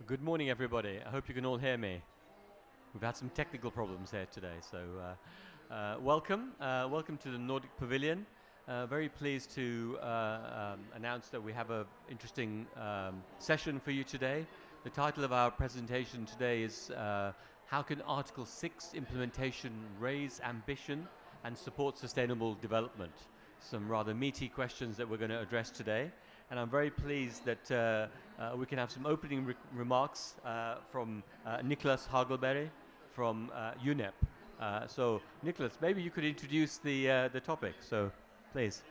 Good morning, everybody. I hope you can all hear me. We've had some technical problems here today, so welcome. Welcome to the Nordic Pavilion. Very pleased to announce that we have an interesting session for you today. The title of our presentation today is How can Article 6 implementation raise ambition and support sustainable development? Some rather meaty questions that we're going to address today. And I'm very pleased that we can have some opening remarks from Nicholas Hagelberg from UNEP. So, Nicholas, maybe you could introduce the topic. So, please.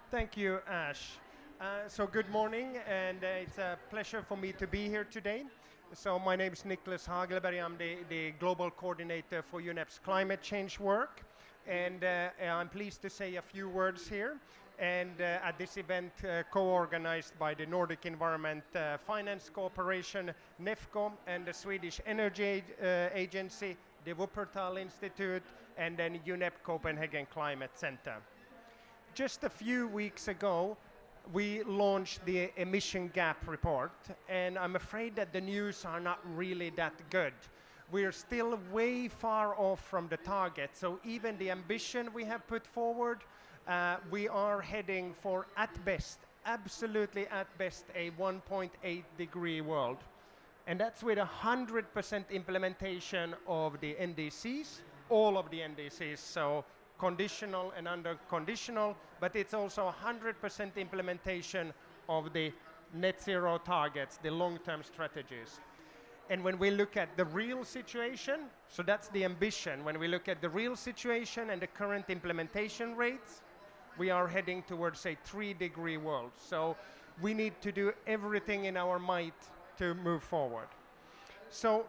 Thank you, Ash. So good morning, and it's a pleasure for me to be here today. So my name is Nicholas Hagelberg. I'm the global coordinator for UNEP's climate change work. And I'm pleased to say a few words here. And at this event co-organized by the Nordic Environment Finance Cooperation, NEFCO, and the Swedish Energy Agency, the Wuppertal Institute, and then UNEP Copenhagen Climate Center. Just a few weeks ago, we launched the emission gap report, and I'm afraid that the news are not really that good. We're still way far off from the target, so even the ambition we have put forward, we are heading for, at best, absolutely at best, a 1.8 degree world. And that's with 100% implementation of the NDCs, all of the NDCs, so conditional and unconditional, but it's also 100% implementation of the net zero targets, the long-term strategies. And when we look at the real situation, so that's the ambition, when we look at the real situation and the current implementation rates, we are heading towards a 3 degree world. So we need to do everything in our might to move forward. So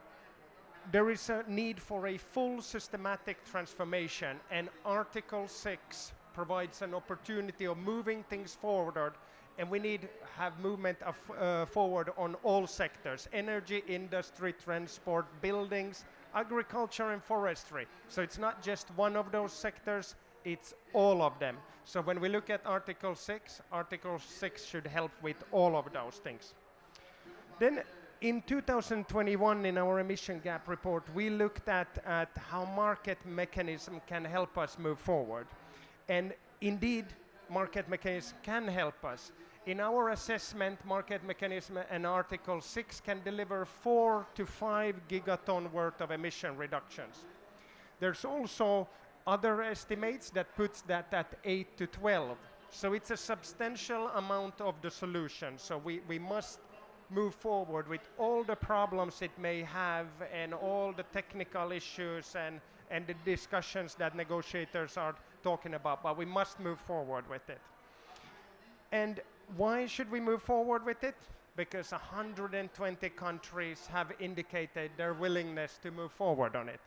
there is a need for a full systematic transformation, and Article 6 provides an opportunity of moving things forward, and we need to have movement forward on all sectors: energy, industry, transport, buildings, agriculture, and forestry. So it's not just one of those sectors, it's all of them. So when we look at Article 6 should help with all of those things. Then in 2021, in our emission gap report, we looked at how market mechanism can help us move forward. And indeed, market mechanism can help us. In our assessment, market mechanism and Article 6 can deliver 4 to 5 gigaton worth of emission reductions. There's also other estimates that puts that at 8 to 12. So it's a substantial amount of the solution. So we must move forward with all the problems it may have and all the technical issues and the discussions that negotiators are talking about, but we must move forward with it. And why should we move forward with it? Because 120 countries have indicated their willingness to move forward on it.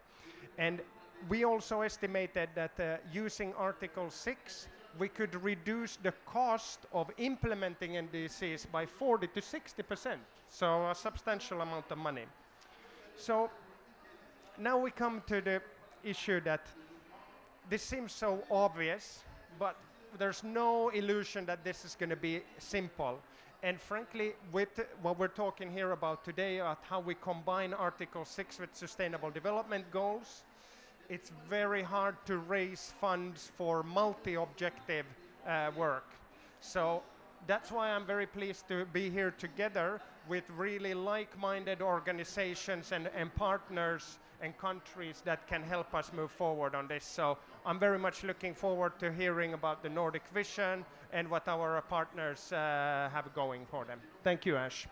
And we also estimated that using Article 6, we could reduce the cost of implementing NDCs by 40 to 60%, so a substantial amount of money. So now we come to the issue that this seems so obvious, but there's no illusion that this is going to be simple. And frankly, with what we're talking here about today, about how we combine Article 6 with Sustainable Development Goals, it's very hard to raise funds for multi-objective work. So that's why I'm very pleased to be here together with really like-minded organizations and partners and countries that can help us move forward on this. So I'm very much looking forward to hearing about the Nordic vision and what our partners have going for them. Thank you, Ash.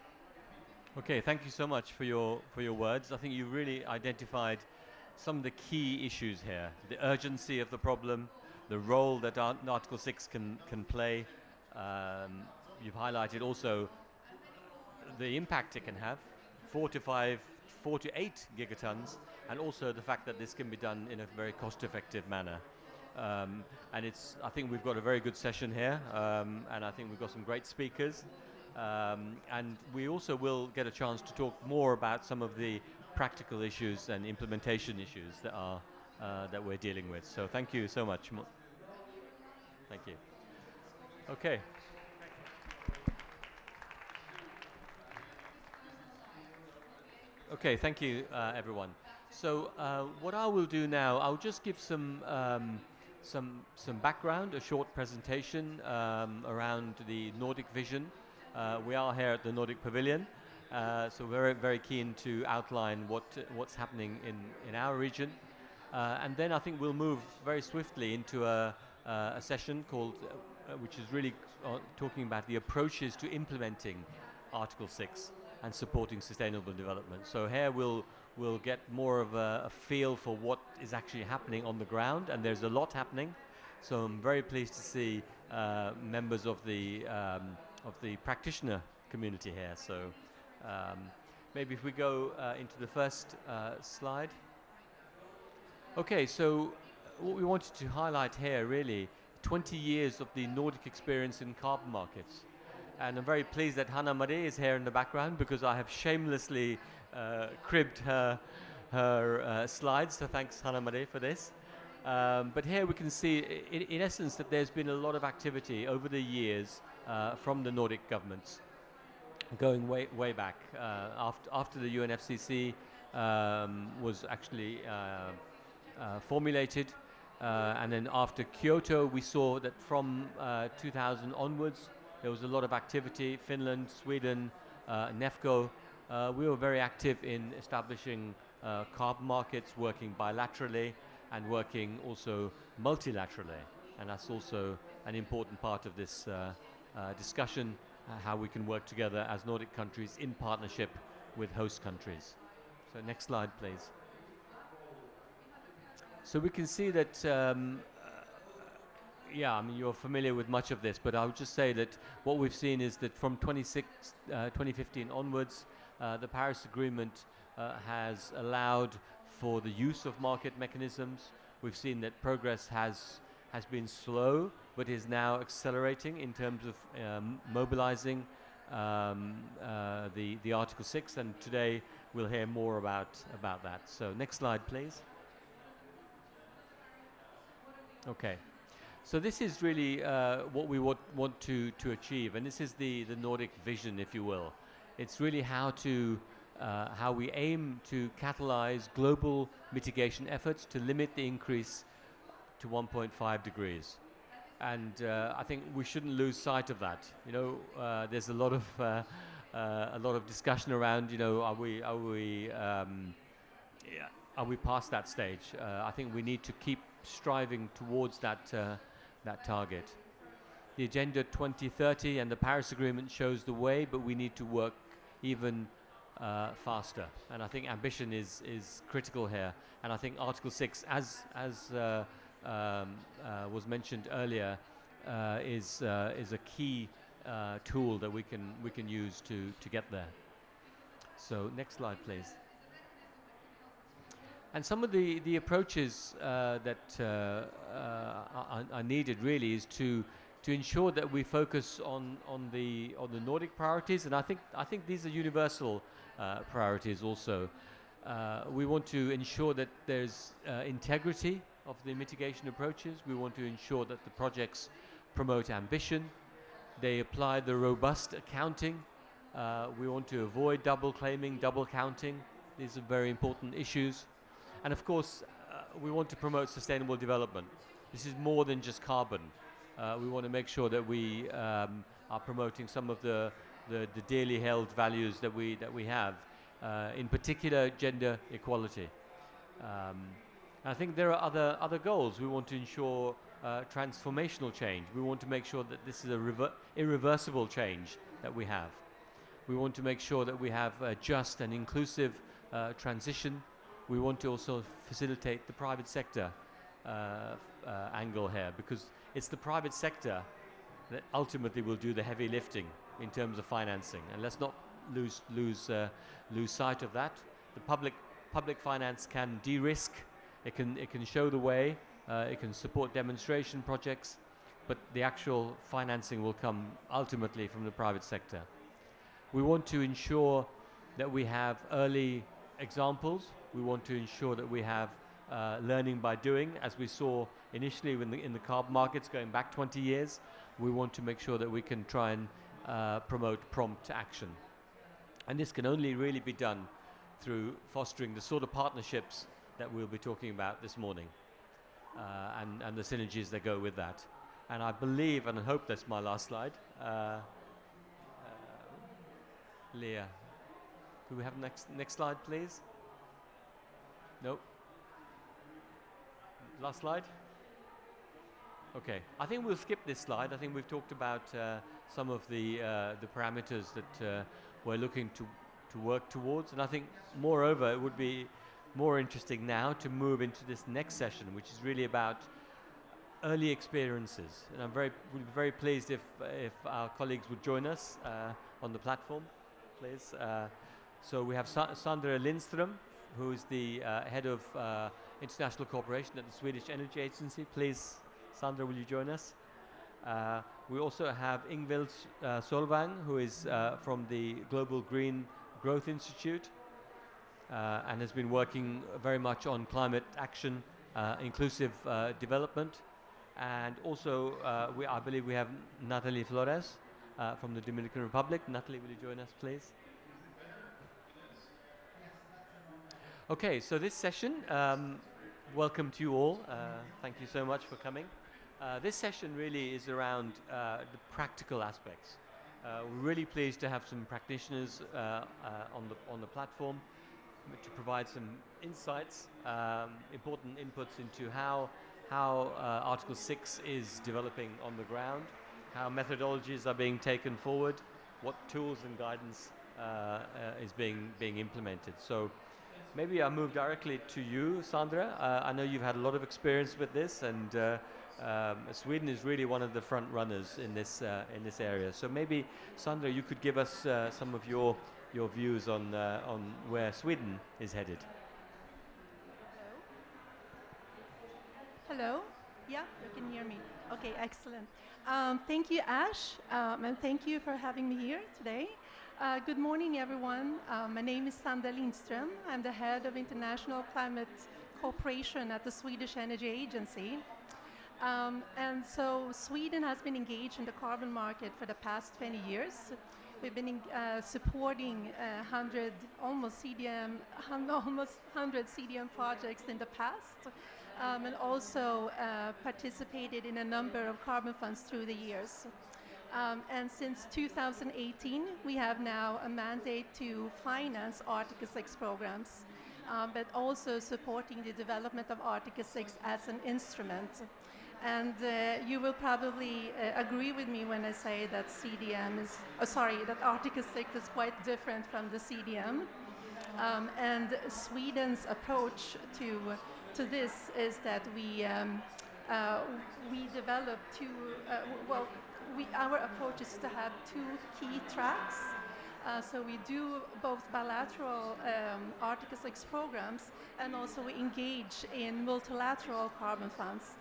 Okay, thank you so much for your words. I think you really identified some of the key issues here: the urgency of the problem, the role that Article 6 can play. You've highlighted also the impact it can have, 4 to 8 gigatons, and also the fact that this can be done in a very cost-effective manner. And I think we've got a very good session here, and I think we've got some great speakers. And we also will get a chance to talk more about some of the practical issues and implementation issues that we're dealing with. So thank you so much. Thank you. Okay. Okay, thank you, everyone. So what I will do now, I'll just give some background, a short presentation around the Nordic vision. We are here at the Nordic Pavilion, so we're very keen to outline what's happening in our region. And then I think we'll move very swiftly into a session called, which is really talking about the approaches to implementing Article 6 and supporting sustainable development. So here we'll get more of a feel for what is actually happening on the ground, and there's a lot happening. So I'm very pleased to see members of the practitioner community here. So maybe if we go into the first slide. Okay, so what we wanted to highlight here really 20 years of the Nordic experience in carbon markets. And I'm very pleased that Hanna-Marie is here in the background because I have shamelessly cribbed her slides, so thanks Hanna-Marie for this. But here we can see in essence that there's been a lot of activity over the years from the Nordic governments going way back. After the UNFCCC was actually formulated, and then after Kyoto we saw that from 2000 onwards there was a lot of activity. Finland, Sweden, NEFCO, we were very active in establishing carbon markets, working bilaterally and working also multilaterally, and that's also an important part of this discussion, how we can work together as Nordic countries in partnership with host countries. So next slide please. So we can see that, yeah, I mean, you're familiar with much of this, but I would just say that what we've seen is that from 2015 onwards, the Paris Agreement has allowed for the use of market mechanisms. We've seen that progress has been slow, but is now accelerating in terms of mobilizing the Article 6, and today we'll hear more about that. So next slide, please. Okay, so this is really what we want to achieve, and this is the Nordic vision, if you will. It's really how we aim to catalyze global mitigation efforts to limit the increase to 1.5 degrees. And I think we shouldn't lose sight of that. You know, there's a lot of discussion around, you know, are we past that stage? I think we need to keep striving towards that target. The Agenda 2030 and the Paris Agreement shows the way, but we need to work even faster. And I think ambition is critical here. And I think Article 6, as was mentioned earlier, is a key tool that we can use to get there. So next slide, please. And some of the approaches that are needed really is to ensure that we focus on the Nordic priorities, and I think these are universal priorities also. We want to ensure that there's integrity of the mitigation approaches. We want to ensure that the projects promote ambition. They apply the robust accounting. We want to avoid double claiming, double counting. These are very important issues. And of course, we want to promote sustainable development. This is more than just carbon. We want to make sure that we are promoting some of the dearly held values that we have, in particular gender equality. I think there are other goals. We want to ensure transformational change. We want to make sure that this is a irreversible change that we have. We want to make sure that we have a just and inclusive transition. We want to also facilitate the private sector angle here, because it's the private sector that ultimately will do the heavy lifting in terms of financing, and let's not lose sight of that. The public finance can de-risk, it can show the way, it can support demonstration projects, but the actual financing will come ultimately from the private sector. We want to ensure that we have early examples. We want to ensure that we have learning by doing, as we saw initially in the carbon markets going back 20 years. We want to make sure that we can try and promote prompt action. And this can only really be done through fostering the sort of partnerships that we'll be talking about this morning, and the synergies that go with that. And I believe and I hope that's my last slide. Leah, could we have next slide, please? Nope. Last slide? Okay, I think we'll skip this slide. I think we've talked about some of the parameters that we're looking to work towards, and I think moreover it would be more interesting now to move into this next session, which is really about early experiences. And would be very pleased if our colleagues would join us on the platform, please. So we have Sandra Lindström, who is the head of international cooperation at the Swedish Energy Agency. Please, Sandra, will you join us? We also have Ingvild Solvang, who is from the Global Green Growth Institute and has been working very much on climate action, inclusive development. And also, I believe we have Natalie Flores from the Dominican Republic. Natalie, will you join us, please? Okay, so this session, welcome to you all. Thank you so much for coming. This session really is around the practical aspects. We're really pleased to have some practitioners on the platform to provide some insights, important inputs into how Article 6 is developing on the ground, how methodologies are being taken forward, what tools and guidance is being implemented. So maybe I move directly to you, Sandra. I know you've had a lot of experience with this, and Sweden is really one of the front runners in this area. So maybe, Sandra, you could give us some of your views on where Sweden is headed. Hello. Yeah, you can hear me. Okay, excellent. Thank you, Ash, and thank you for having me here today. Good morning, everyone. My name is Sandra Lindström. I'm the head of international climate cooperation at the Swedish Energy Agency. And so Sweden has been engaged in the carbon market for the past 20 years. We've been supporting almost 100 CDM projects in the past, and also participated in a number of carbon funds through the years. And since 2018, we have now a mandate to finance Article 6 programs, but also supporting the development of Article 6 as an instrument. And you will probably agree with me when I say that that Article 6 is quite different from the CDM. And Sweden's approach to this is that we develop our approach is to have two key tracks. So we do both bilateral Article 6 programs, and also we engage in multilateral carbon funds.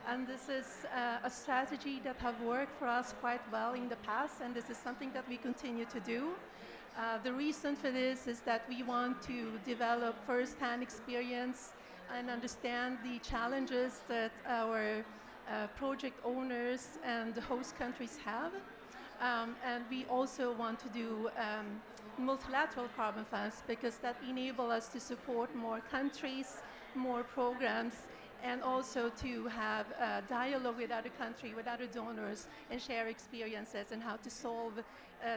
And this is a strategy that have worked for us quite well in the past, and this is something that we continue to do. The reason for this is that we want to develop first-hand experience and understand the challenges that our project owners and the host countries have. And we also want to do multilateral carbon funds, because that enable us to support more countries, more programs, and also to have dialogue with other countries, with other donors, and share experiences and how to solve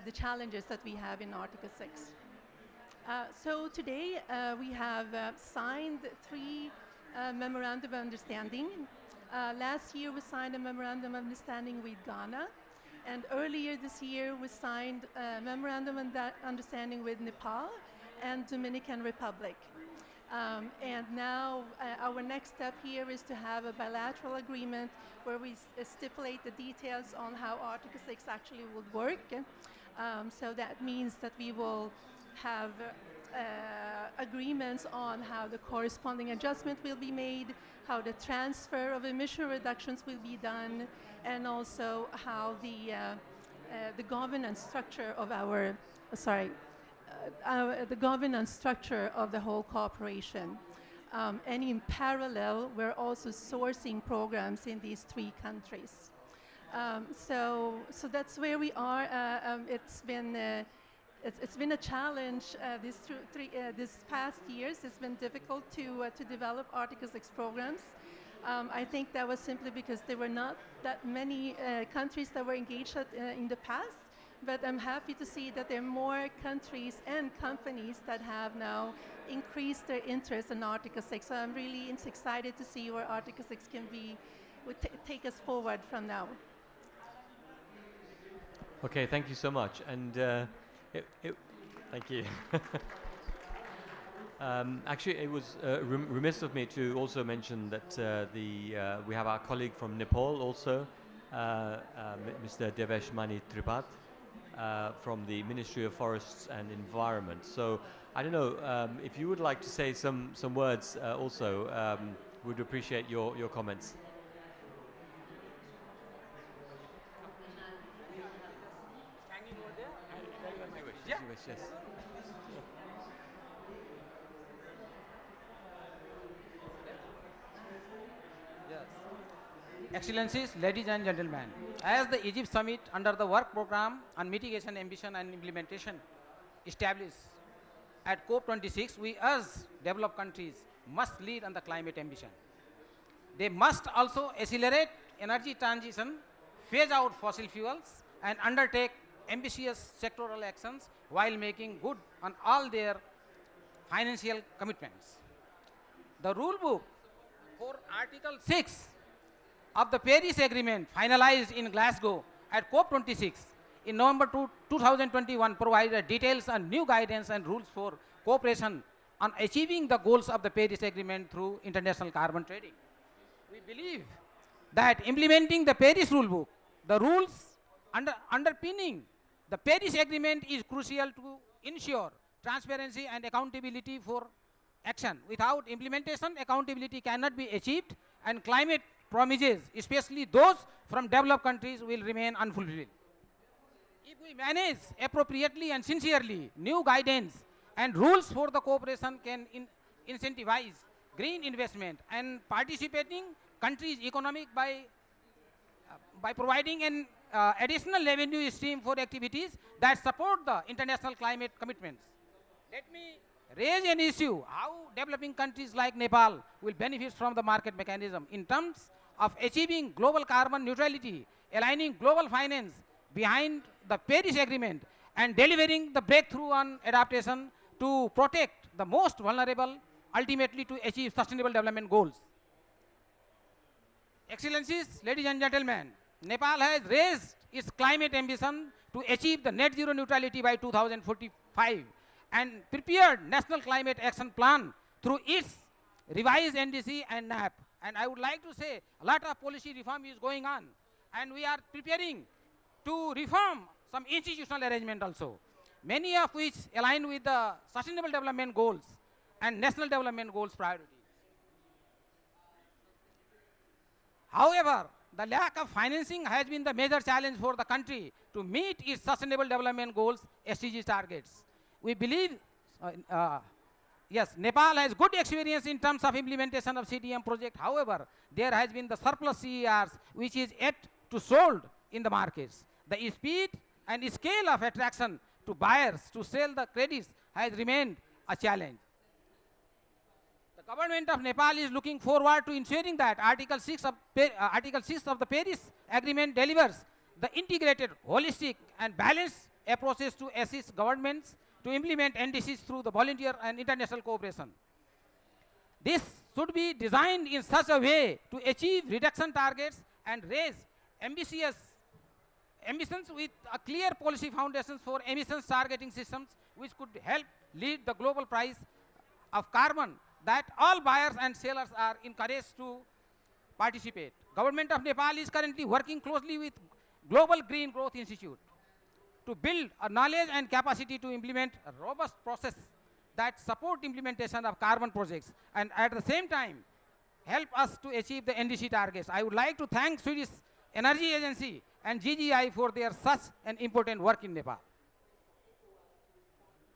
the challenges that we have in Article 6. So today we have signed 3 memorandum of understanding. Last year we signed a memorandum of understanding with Ghana, and earlier this year we signed a memorandum of understanding with Nepal and Dominican Republic. And now our next step here is to have a bilateral agreement where we stipulate the details on how Article 6 actually would work. So that means that we will have agreements on how the corresponding adjustment will be made, how the transfer of emission reductions will be done, and also how the governance structure of the governance structure of the whole cooperation. And in parallel, we're also sourcing programs in these 3 countries. So that's where we are. It's been it's been a challenge this past years. It's been difficult to develop Article 6 programs. I think that was simply because there were not that many countries that were engaged in the past, but I'm happy to see that there are more countries and companies that have now increased their interest in Article 6. So I'm really excited to see where Article 6 can be, would take us forward from now. Okay, thank you so much. And thank you. Actually, it was remiss of me to also mention that we have our colleague from Nepal also, Mr. Devesh Mani Tripath, from the Ministry of Forests and Environment. So I don't know if you would like to say some words also. Would appreciate your comments. Yeah. Yes. Excellencies, ladies and gentlemen, as the Egypt Summit under the work program on mitigation, ambition and implementation established at COP26, we urge developed countries must lead on the climate ambition. They must also accelerate energy transition, phase out fossil fuels and undertake ambitious sectoral actions while making good on all their financial commitments. The rule book for Article 6 of the Paris Agreement finalized in Glasgow at COP26 in November 2021 provided details and new guidance and rules for cooperation on achieving the goals of the Paris Agreement through international carbon trading. We believe that implementing the Paris rulebook, the rules underpinning the Paris Agreement is crucial to ensure transparency and accountability for action. Without implementation, accountability cannot be achieved and climate promises, especially those from developed countries, will remain unfulfilled. If we manage appropriately and sincerely, new guidance and rules for the cooperation can incentivize green investment and participating countries' economic by providing an additional revenue stream for activities that support the international climate commitments. Let me raise an issue how developing countries like Nepal will benefit from the market mechanism in terms of achieving global carbon neutrality, aligning global finance behind the Paris Agreement and delivering the breakthrough on adaptation to protect the most vulnerable, ultimately to achieve sustainable development goals. Excellencies, ladies and gentlemen, Nepal has raised its climate ambition to achieve the net zero neutrality by 2045 and prepared National Climate Action Plan through its revised NDC and NAP. And I would like to say a lot of policy reform is going on and we are preparing to reform some institutional arrangement also, many of which align with the Sustainable Development Goals and National Development Goals priorities. However, the lack of financing has been the major challenge for the country to meet its Sustainable Development Goals SDG targets. We believe, yes, Nepal has good experience in terms of implementation of CDM project. However, there has been the surplus CERs which is yet to sold in the markets. The speed and scale of attraction to buyers to sell the credits has remained a challenge. The government of Nepal is looking forward to ensuring that Article 6 of the Paris Agreement delivers the integrated, holistic and balanced approaches to assist governments to implement NDCs through the volunteer and international cooperation. This should be designed in such a way to achieve reduction targets and raise ambitions with a clear policy foundations for emissions targeting systems which could help lead the global price of carbon that all buyers and sellers are encouraged to participate. Government of Nepal is currently working closely with Global Green Growth Institute to build a knowledge and capacity to implement a robust process that support implementation of carbon projects and at the same time help us to achieve the NDC targets. I would like to thank Swedish Energy Agency and GGI for their such an important work in Nepal.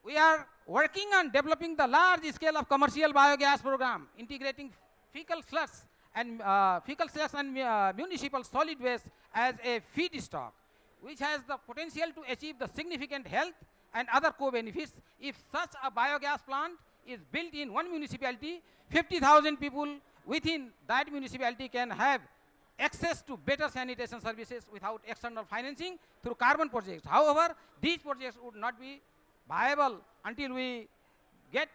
We are working on developing the large scale of commercial biogas program, integrating fecal slush and municipal solid waste as a feedstock, which has the potential to achieve the significant health and other co-benefits. If such a biogas plant is built in one municipality, 50,000 people within that municipality can have access to better sanitation services without external financing through carbon projects. However, these projects would not be viable until we get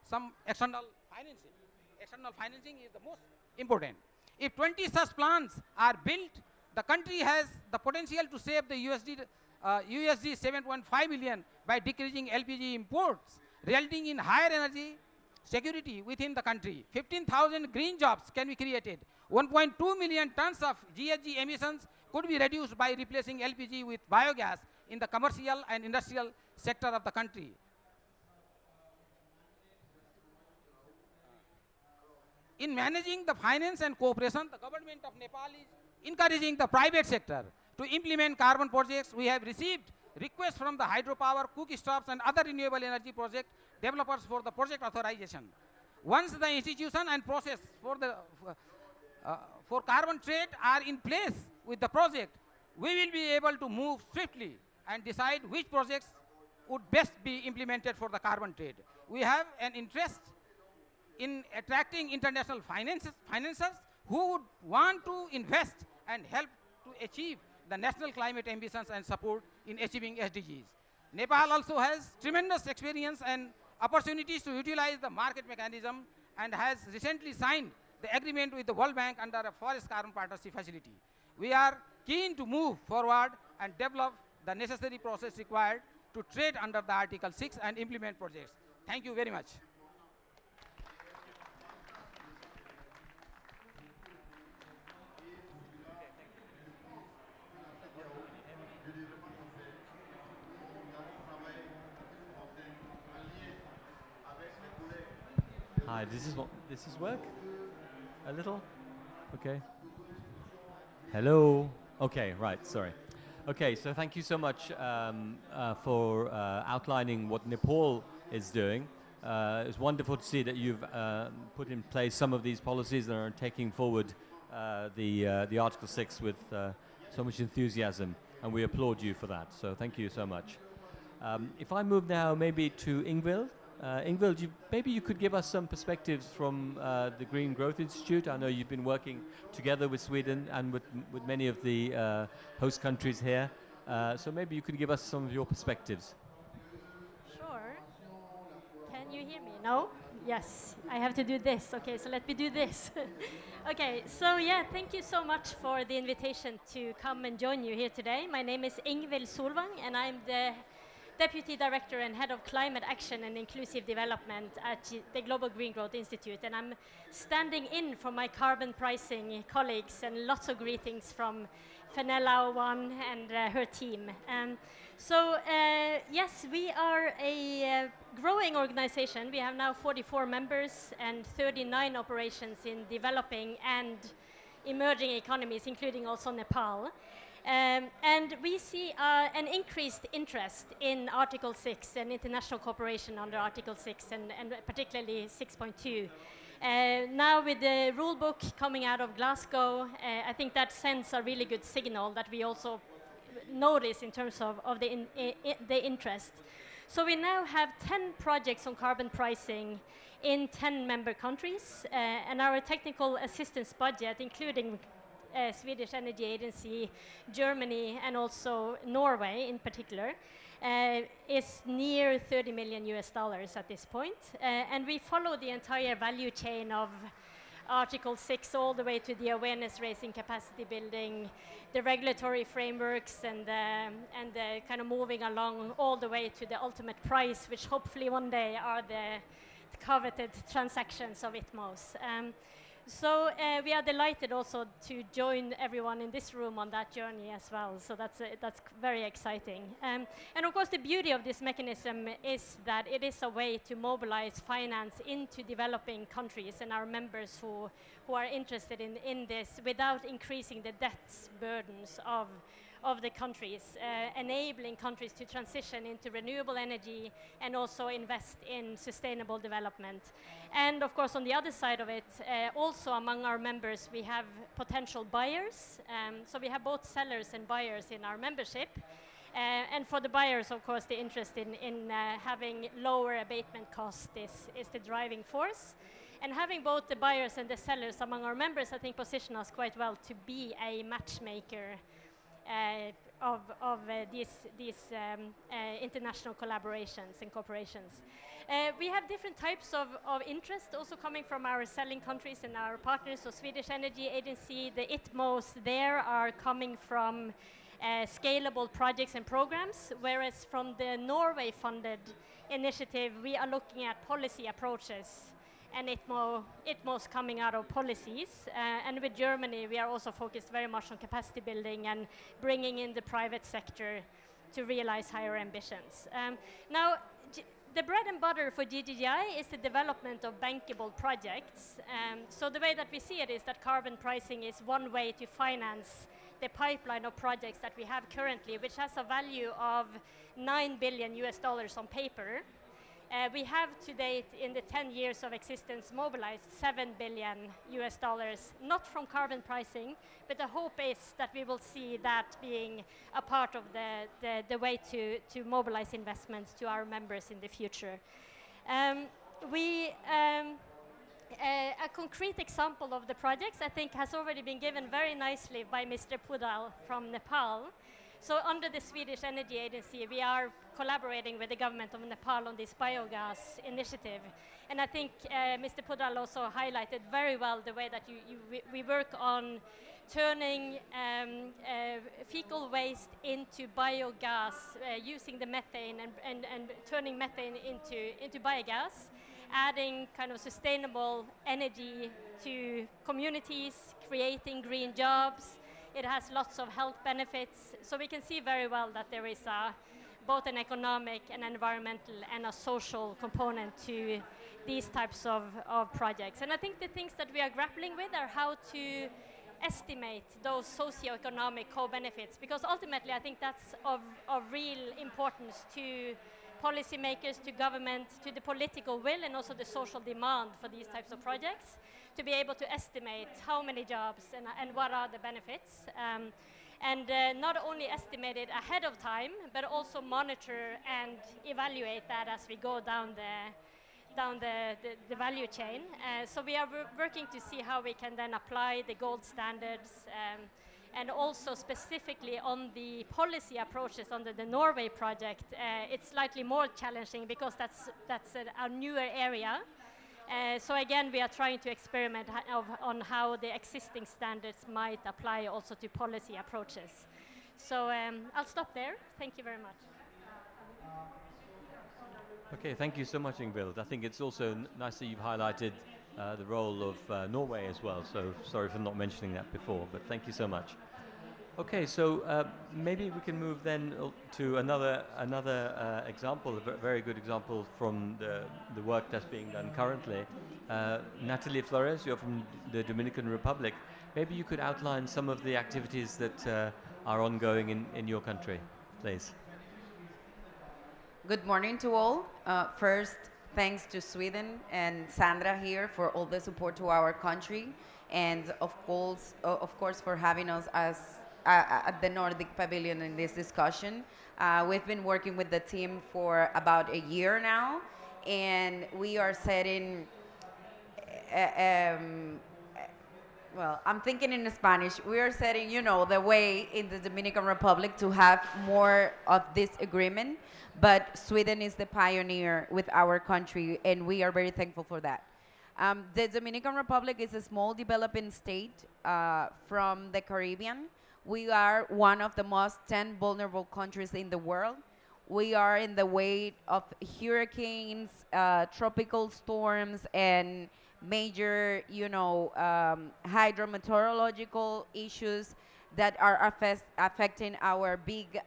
some external financing. External financing is the most important. If 20 such plants are built, the country has the potential to save the USD 7.5 billion by decreasing LPG imports, resulting in higher energy security within the country. 15,000 green jobs can be created. 1.2 million tons of GHG emissions could be reduced by replacing LPG with biogas in the commercial and industrial sector of the country. In managing the finance and cooperation, the government of Nepal is encouraging the private sector to implement carbon projects. We have received requests from the hydropower, cook stoves, and other renewable energy project developers for the project authorization. Once the institution and process for carbon trade are in place with the project, we will be able to move swiftly and decide which projects would best be implemented for the carbon trade. We have an interest in attracting international financiers who would want to invest and help to achieve the national climate ambitions and support in achieving SDGs. Nepal also has tremendous experience and opportunities to utilize the market mechanism and has recently signed the agreement with the World Bank under a forest carbon partnership facility. We are keen to move forward and develop the necessary process required to trade under the Article 6 and implement projects. Thank you very much. Hi, this is work? A little? Okay. Hello? Okay, right, sorry. Okay, so thank you so much for outlining what Nepal is doing. It's wonderful to see that you've put in place some of these policies that are taking forward the Article 6 with so much enthusiasm, and we applaud you for that. So thank you so much. If I move now maybe to Ingvild. Ingvild, maybe you could give us some perspectives from the Green Growth Institute. I know you've been working together with Sweden and with many of the host countries here. So maybe you could give us some of your perspectives. Sure. Can you hear me? No? Yes. I have to do this. Okay, so let me do this. Okay, so yeah, thank you so much for the invitation to come and join you here today. My name is Ingvild Solvang, and I'm the Deputy Director and Head of Climate Action and Inclusive Development at the Global Green Growth Institute. And I'm standing in for my carbon pricing colleagues, and lots of greetings from Fenella One and her team. Yes, we are a growing organization. We have now 44 members and 39 operations in developing and emerging economies, including also Nepal. And we see an increased interest in Article 6 and international cooperation under Article 6 and particularly 6.2. Now with the rulebook coming out of Glasgow, I think that sends a really good signal that we also notice in terms of the interest. So we now have 10 projects on carbon pricing in 10 member countries, and our technical assistance budget, including Swedish Energy Agency, Germany, and also Norway in particular, is near $30 million at this point. And we follow the entire value chain of Article 6 all the way to the awareness raising, capacity building, the regulatory frameworks, and kind of moving along all the way to the ultimate price, which hopefully one day are the coveted transactions of ITMOs. So we are delighted also to join everyone in this room on that journey as well. So that's very exciting. And of course, the beauty of this mechanism is that it is a way to mobilize finance into developing countries and our members who are interested in this without increasing the debt burdens of the countries, enabling countries to transition into renewable energy and also invest in sustainable development. And of course, on the other side of it, also among our members, we have potential buyers. So we have both sellers and buyers in our membership. And for the buyers, of course, the interest in having lower abatement cost is the driving force. And having both the buyers and the sellers among our members, I think, position us quite well to be a matchmaker of these international collaborations and cooperations. We have different types of interest also coming from our selling countries and our partners. So Swedish Energy Agency, the ITMOs there are coming from scalable projects and programs, whereas from the Norway-funded initiative, we are looking at policy approaches, and ITMO's coming out of policies. And with Germany, we are also focused very much on capacity building and bringing in the private sector to realize higher ambitions. Now, the bread and butter for GGGI is the development of bankable projects. So the way that we see it is that carbon pricing is one way to finance the pipeline of projects that we have currently, which has a value of $9 billion on paper. We have to date, in the 10 years of existence, mobilized $7 billion, not from carbon pricing, but the hope is that we will see that being a part of the way to mobilize investments to our members in the future. A concrete example of the projects, I think, has already been given very nicely by Mr. Pudal from Nepal. So under the Swedish Energy Agency, we are collaborating with the government of Nepal on this biogas initiative. And I think Mr. Pudal also highlighted very well the way that we work on turning fecal waste into biogas, using the methane and turning methane into biogas, adding kind of sustainable energy to communities, creating green jobs. It has lots of health benefits. So we can see very well that there is both an economic, an environmental, and a social component to these types of projects. And I think the things that we are grappling with are how to estimate those socioeconomic co-benefits, because ultimately I think that's of real importance to policymakers, to government, to the political will, and also the social demand for these types of projects, to be able to estimate how many jobs and what are the benefits. And not only estimate it ahead of time, but also monitor and evaluate that as we go down the value chain. So we are working to see how we can then apply the gold standards, and also specifically on the policy approaches under the Norway project. It's slightly more challenging because that's a newer area. So again, we are trying to experiment on how the existing standards might apply also to policy approaches. So I'll stop there. Thank you very much. Okay, thank you so much, Ingvild. I think it's also nice that you've highlighted the role of Norway as well. So sorry for not mentioning that before, but thank you so much. Okay, so maybe we can move then to another example, a very good example from the work that's being done currently. Natalie Flores, you're from the Dominican Republic. Maybe you could outline some of the activities that are ongoing in your country, please. Good morning to all. First, thanks to Sweden and Sandra here for all the support to our country, and of course for having us as at the Nordic Pavilion in this discussion. We've been working with the team for about a year now, and we are setting, well, I'm thinking in Spanish, we are setting, the way in the Dominican Republic to have more of this agreement, but Sweden is the pioneer with our country, and we are very thankful for that. The Dominican Republic is a small developing state from the Caribbean. We are one of the most 10 vulnerable countries in the world. We are in the way of hurricanes, tropical storms, and major, hydrometeorological issues that are affecting our big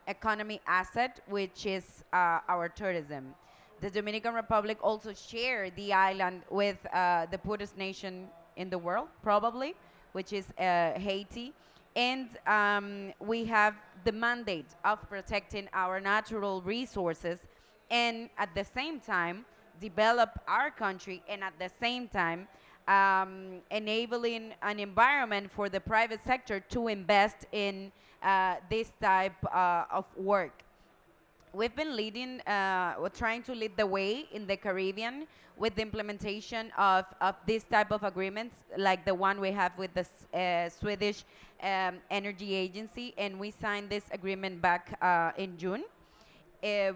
economy asset, which is our tourism. The Dominican Republic also shares the island with the poorest nation in the world, probably, which is Haiti. And we have the mandate of protecting our natural resources and at the same time develop our country, and at the same time enabling an environment for the private sector to invest in this type of work. We've been we're trying to lead the way in the Caribbean with the implementation of this type of agreements, like the one we have with the Swedish Energy Agency, and we signed this agreement back in June,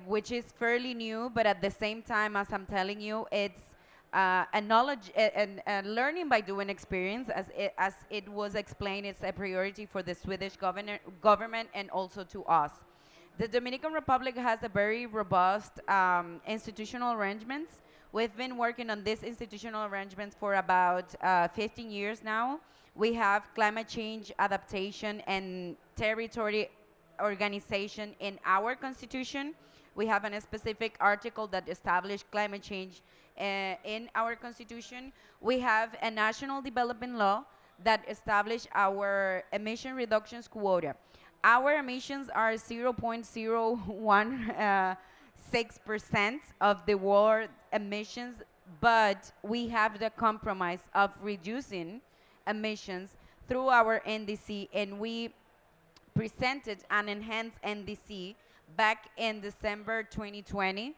which is fairly new, but at the same time, as I'm telling you, it's a knowledge and learning by doing experience, as it was explained, it's a priority for the Swedish government and also to us. The Dominican Republic has a very robust institutional arrangements. We've been working on these institutional arrangements for about 15 years now. We have climate change adaptation and territory organization in our constitution. We have a specific article that established climate change in our constitution. We have a national development law that established our emission reductions quota. Our emissions are 0.016% of the world emissions, but we have the compromise of reducing emissions through our NDC, and we presented an enhanced NDC back in December 2020,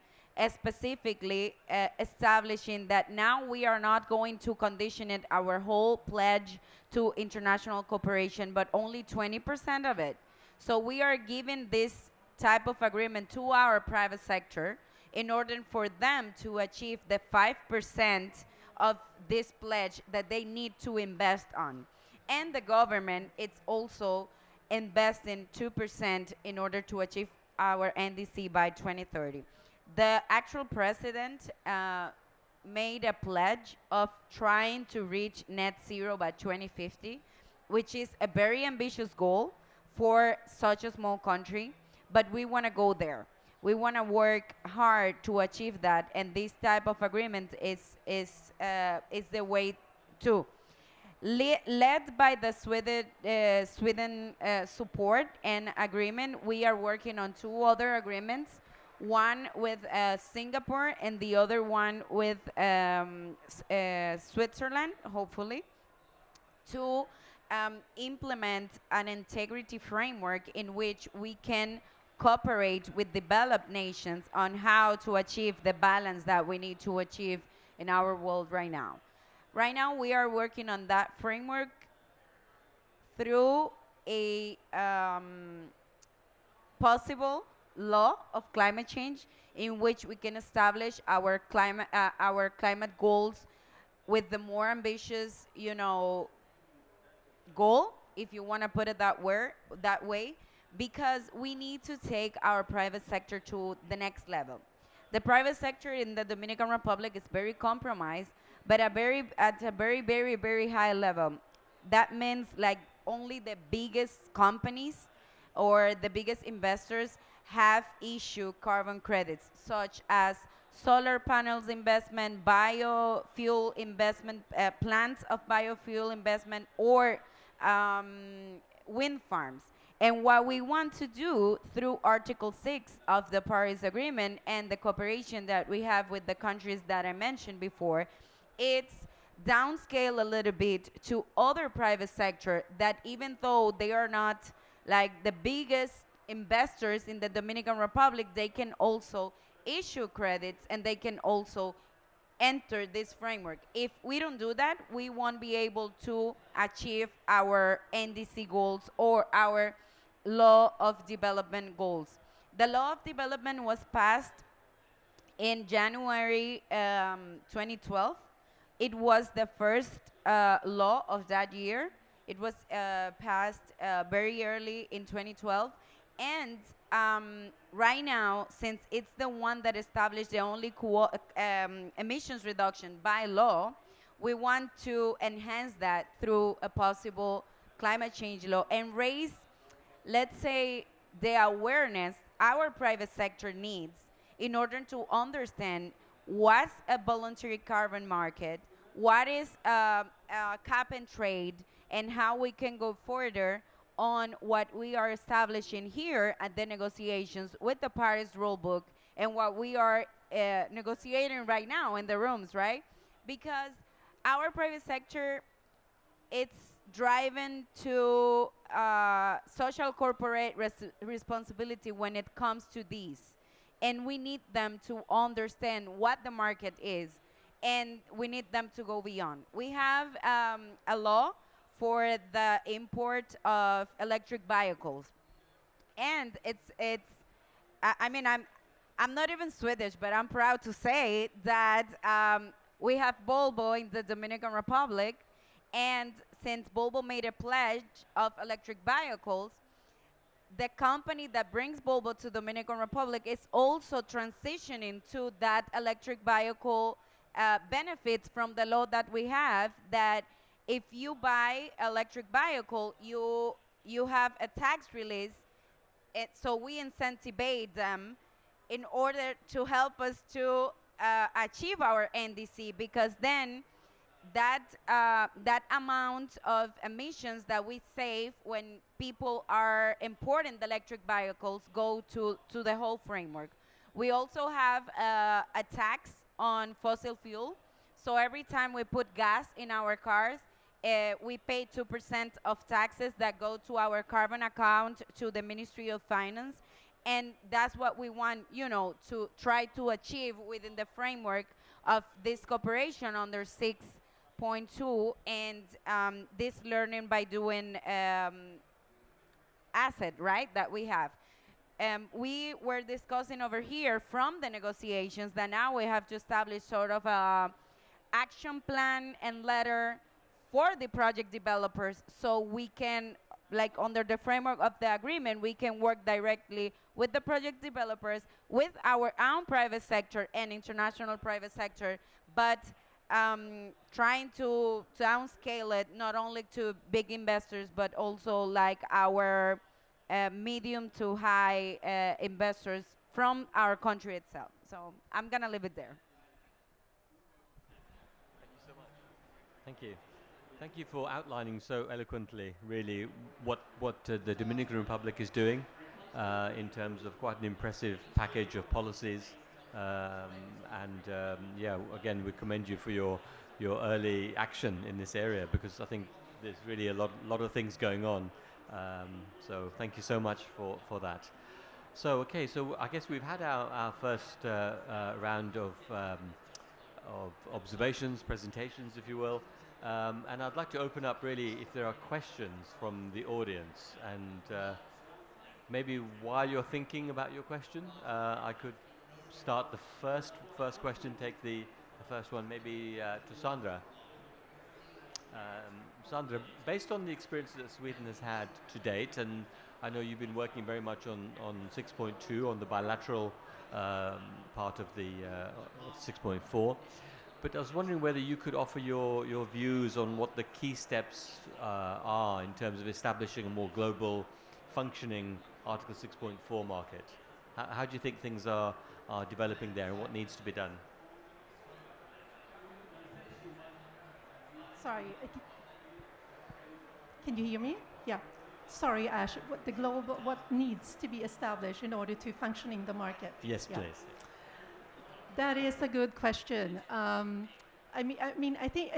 specifically establishing that now we are not going to condition it, our whole pledge, to international cooperation, but only 20% of it. So we are giving this type of agreement to our private sector in order for them to achieve the 5% of this pledge that they need to invest on. And the government, it's also investing 2% in order to achieve our NDC by 2030. The actual president made a pledge of trying to reach net zero by 2050, which is a very ambitious goal for such a small country, but we want to go there. We want to work hard to achieve that, and this type of agreement is the way to. Led by the Sweden support and agreement, we are working on 2 other agreements, one with Singapore and the other one with Switzerland, hopefully, to implement an integrity framework in which we can cooperate with developed nations on how to achieve the balance that we need to achieve in our world right now. Right now, we are working on that framework through a possible law of climate change in which we can establish our climate goals with the more ambitious, goal, if you want to put it that way, because we need to take our private sector to the next level. The private sector in the Dominican Republic is very compromised, but at a very, very, very high level. That means like only the biggest companies or the biggest investors have issued carbon credits, such as solar panels investment, biofuel investment, plants of biofuel investment, or wind farms. And what we want to do through Article 6 of the Paris Agreement and the cooperation that we have with the countries that I mentioned before, it's downscale a little bit to other private sector that, even though they are not like the biggest investors in the Dominican Republic, they can also issue credits and they can also enter this framework. If we don't do that, we won't be able to achieve our NDC goals or our law of development goals. The law of development was passed in January 2012. It was the first law of that year. It was passed very early in 2012. And right now, since it's the one that established the only emissions reduction by law, we want to enhance that through a possible climate change law and raise, let's say, the awareness our private sector needs in order to understand what's a voluntary carbon market, what is cap and trade, and how we can go further on what we are establishing here at the negotiations with the Paris rulebook and what we are negotiating right now in the rooms, right? Because our private sector, it's driven to social corporate responsibility when it comes to these. And we need them to understand what the market is, and we need them to go beyond. We have a law for the import of electric vehicles. And I mean, I'm not even Swedish, but I'm proud to say that we have Volvo in the Dominican Republic, and since Volvo made a pledge of electric vehicles, the company that brings Volvo to Dominican Republic is also transitioning to that electric vehicle benefits from the law that we have, that if you buy electric vehicle, you have a tax release. So we incentivize them in order to help us to achieve our NDC, because then that amount of emissions that we save when people are importing the electric vehicles go to the whole framework. We also have a tax on fossil fuel. So every time we put gas in our cars, we pay 2% of taxes that go to our carbon account to the Ministry of Finance. And that's what we want, you know, to try to achieve within the framework of this cooperation under 6.2 and this learning by doing asset, right, that we have. We were discussing over here from the negotiations that now we have to establish sort of a action plan and letter for the project developers, so we can, like under the framework of the agreement, we can work directly with the project developers, with our own private sector and international private sector, but trying to downscale it not only to big investors, but also like our medium to high investors from our country itself. So I'm gonna leave it there. Thank you so much. Thank you. Thank you for outlining so eloquently, really, what the Dominican Republic is doing in terms of quite an impressive package of policies. Yeah, again, we commend you for your early action in this area, because I think there's really a lot of things going on. So thank you so much for that. So okay, so I guess we've had our first round of observations, presentations, if you will. And I'd like to open up really if there are questions from the audience, and maybe while you're thinking about your question, I could start the first question, take the first one maybe to Sandra. Sandra, based on the experience that Sweden has had to date, and I know you've been working very much on 6.2, on the bilateral part of the 6.4, but I was wondering whether you could offer your views on what the key steps are in terms of establishing a more global functioning Article 6.4 market. How do you think things are developing there, and what needs to be done? Sorry, can you hear me? Yeah. Sorry, Ash. What needs to be established in order to functioning the market? Yes, yeah. please. That is a good question. I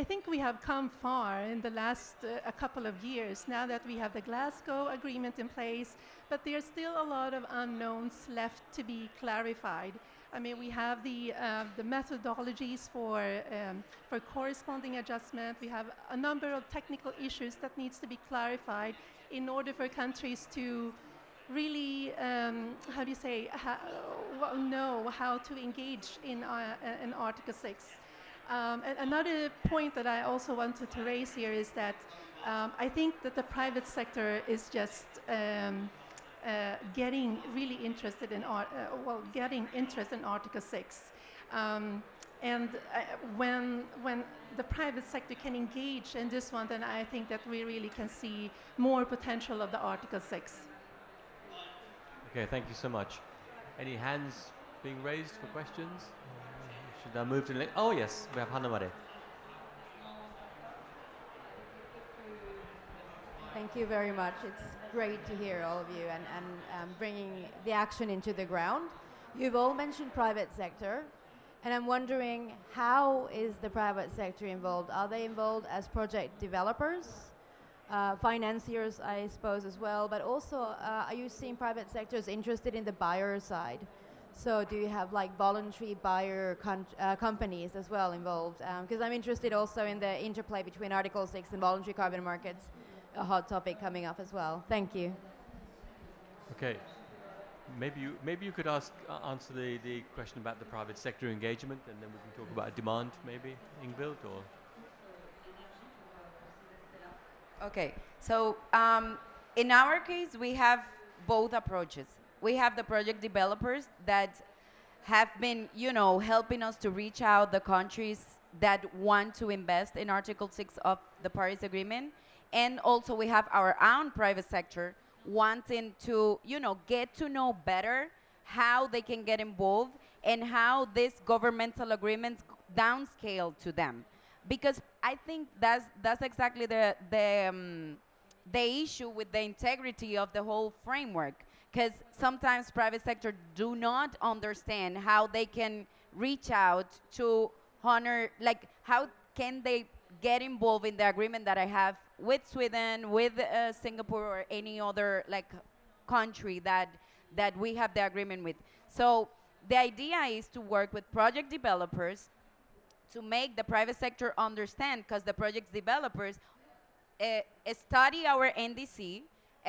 think we have come far in the last a couple of years now that we have the Glasgow agreement in place, but there's still a lot of unknowns left to be clarified. I mean, we have the methodologies for corresponding adjustment. We have a number of technical issues that needs to be clarified in order for countries to really, how do you say, know how to engage in Article 6. And another point that I also wanted to raise here is that I think that the private sector is just getting really interested in getting interest in Article 6. When the private sector can engage in this one, then I think that we really can see more potential of the Article 6. Okay, thank you so much. Any hands being raised for questions? Should I move to the oh yes, we have Hanna-Marie. Thank you very much. It's great to hear all of you and bringing the action into the ground. You've all mentioned private sector, And I'm wondering, how is the private sector involved? Are they involved as project developers, financiers, I suppose, as well? But also, are you seeing private sectors interested in the buyer side? So do you have like voluntary buyer companies as well involved? Because I'm interested also in the interplay between Article 6 and voluntary carbon markets, a hot topic coming up as well. Thank you. Okay. Maybe you could answer the question about the private sector engagement, and then we can talk about demand, maybe, Ingvild, or? Okay, so in our case, we have both approaches. We have the project developers that have been, helping us to reach out the countries that want to invest in Article 6 of the Paris Agreement. And also we have our own private sector wanting to, get to know better how they can get involved and how these governmental agreements downscale to them. Because I think that's exactly the issue with the integrity of the whole framework. Because sometimes private sector do not understand how they can reach out to honor, like how can they get involved in the agreement that I have with Sweden, with Singapore, or any other country that we have the agreement with. So the idea is to work with project developers to make the private sector understand, because the project developers study our NDC,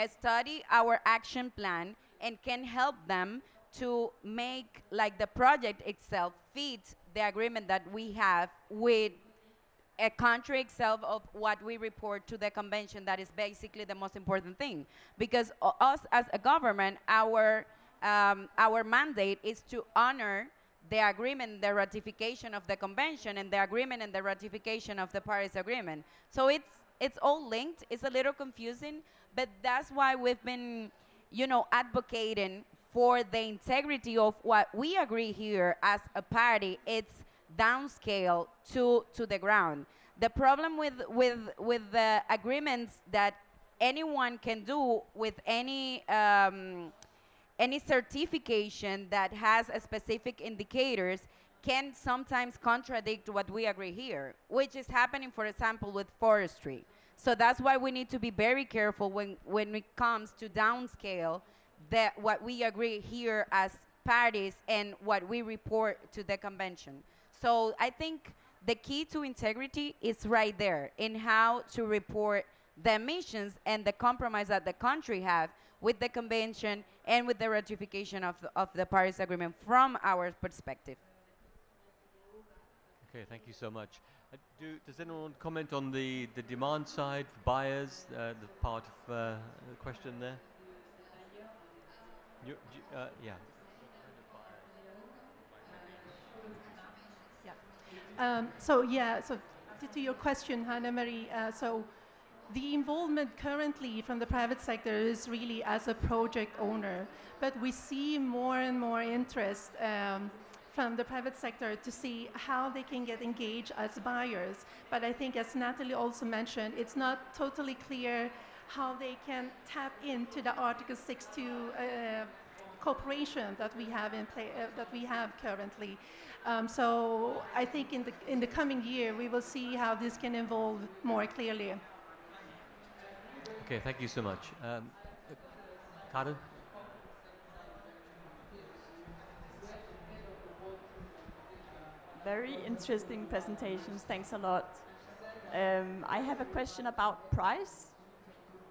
study our action plan, and can help them to make the project itself fit the agreement that we have with a country itself of what we report to the convention. That is basically the most important thing, because us as a government, our mandate is to honor the agreement, the ratification of the convention, and the agreement and the ratification of the Paris Agreement. So it's all linked. It's a little confusing, but that's why we've been, advocating for the integrity of what we agree here as a party. It's downscale to the ground. The problem with the agreements that anyone can do with any certification that has a specific indicators can sometimes contradict what we agree here, which is happening, for example, with forestry. So that's why we need to be very careful when it comes to downscale what we agree here as parties and what we report to the convention. So I think the key to integrity is right there in how to report the emissions and the compromise that the country have with the convention and with the ratification of the Paris Agreement from our perspective. Okay, thank you so much. Does anyone comment on the demand side, buyers, the part of the question there? Yeah. So to your question, Hanna-Marie, so the involvement currently from the private sector is really as a project owner, but we see more and more interest from the private sector to see how they can get engaged as buyers. But I think, as Natalie also mentioned, it's not totally clear how they can tap into the Article 6.2 cooperation that we have that we have currently. So I think in the coming year we will see how this can evolve more clearly. Okay, thank you so much. Karen? Very interesting presentations. Thanks a lot. I have a question about price,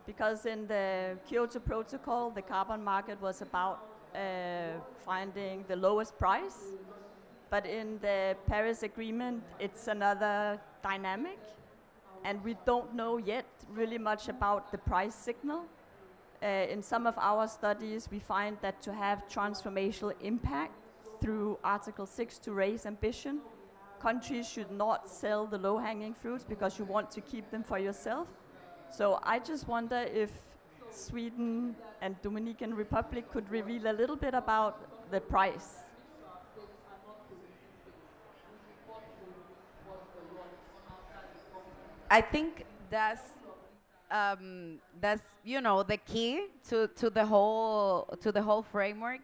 because in the Kyoto Protocol, the carbon market was about finding the lowest price, but in the Paris Agreement, it's another dynamic, and we don't know yet really much about the price signal. In some of our studies, we find that to have transformational impact through Article 6 to raise ambition, countries should not sell the low-hanging fruits because you want to keep them for yourself. So I just wonder if Sweden and Dominican Republic could reveal a little bit about the price. I think that's the key to the whole framework.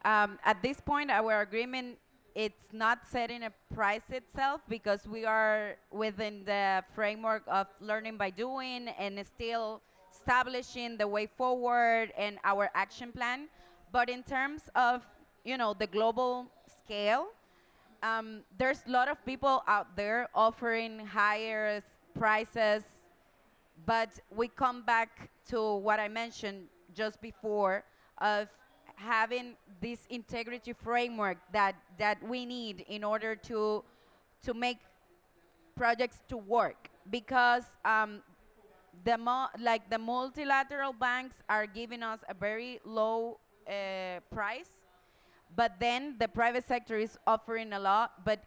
At this point, our agreement it's not setting a price itself because we are within the framework of learning by doing and still establishing the way forward and our action plan. But in terms of, the global scale, there's a lot of people out there offering higher prices, but we come back to what I mentioned just before of having this integrity framework that we need in order to make projects to work, because the multilateral banks are giving us a very low price, but then the private sector is offering a lot, but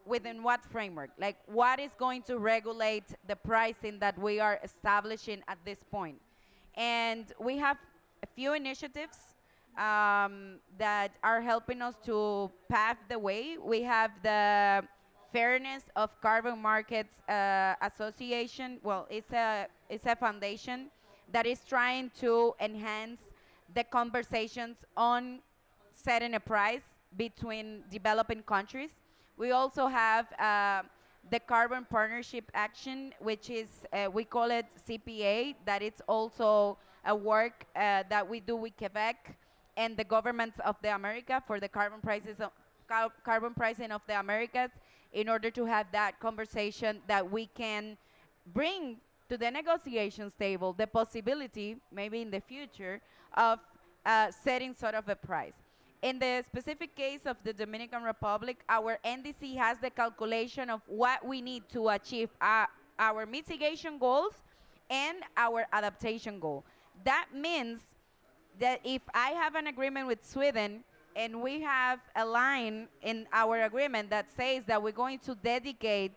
within what framework? Like, what is going to regulate the pricing that we are establishing at this point? And we have a few initiatives that are helping us to pave the way. We have the Fairness of Carbon Markets Association. Well, it's a foundation that is trying to enhance the conversations on setting a price between developing countries. We also have the Carbon Partnership Action, which is, we call it CPA, that it's also a work that we do with Quebec and the governments of the America for the carbon pricing of the Americas, in order to have that conversation that we can bring to the negotiations table the possibility, maybe in the future, of setting sort of a price. In the specific case of the Dominican Republic, our NDC has the calculation of what we need to achieve our mitigation goals and our adaptation goal. That means that if I have an agreement with Sweden and we have a line in our agreement that says that we're going to dedicate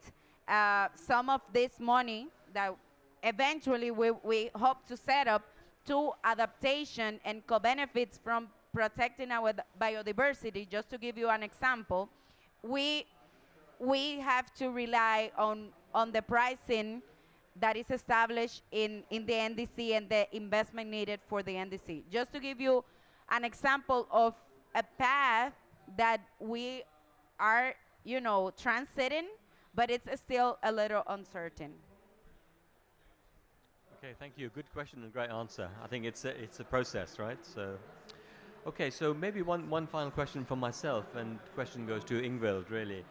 some of this money that eventually we hope to set up to adaptation and co-benefits from protecting our biodiversity, just to give you an example, we have to rely on the pricing that is established in the NDC and the investment needed for the NDC. Just to give you an example of a path that we are, transiting, but it's still a little uncertain. Okay, thank you. Good question and great answer. I think it's a process, right? So, okay, so maybe one final question from myself, and the question goes to Ingvild, really.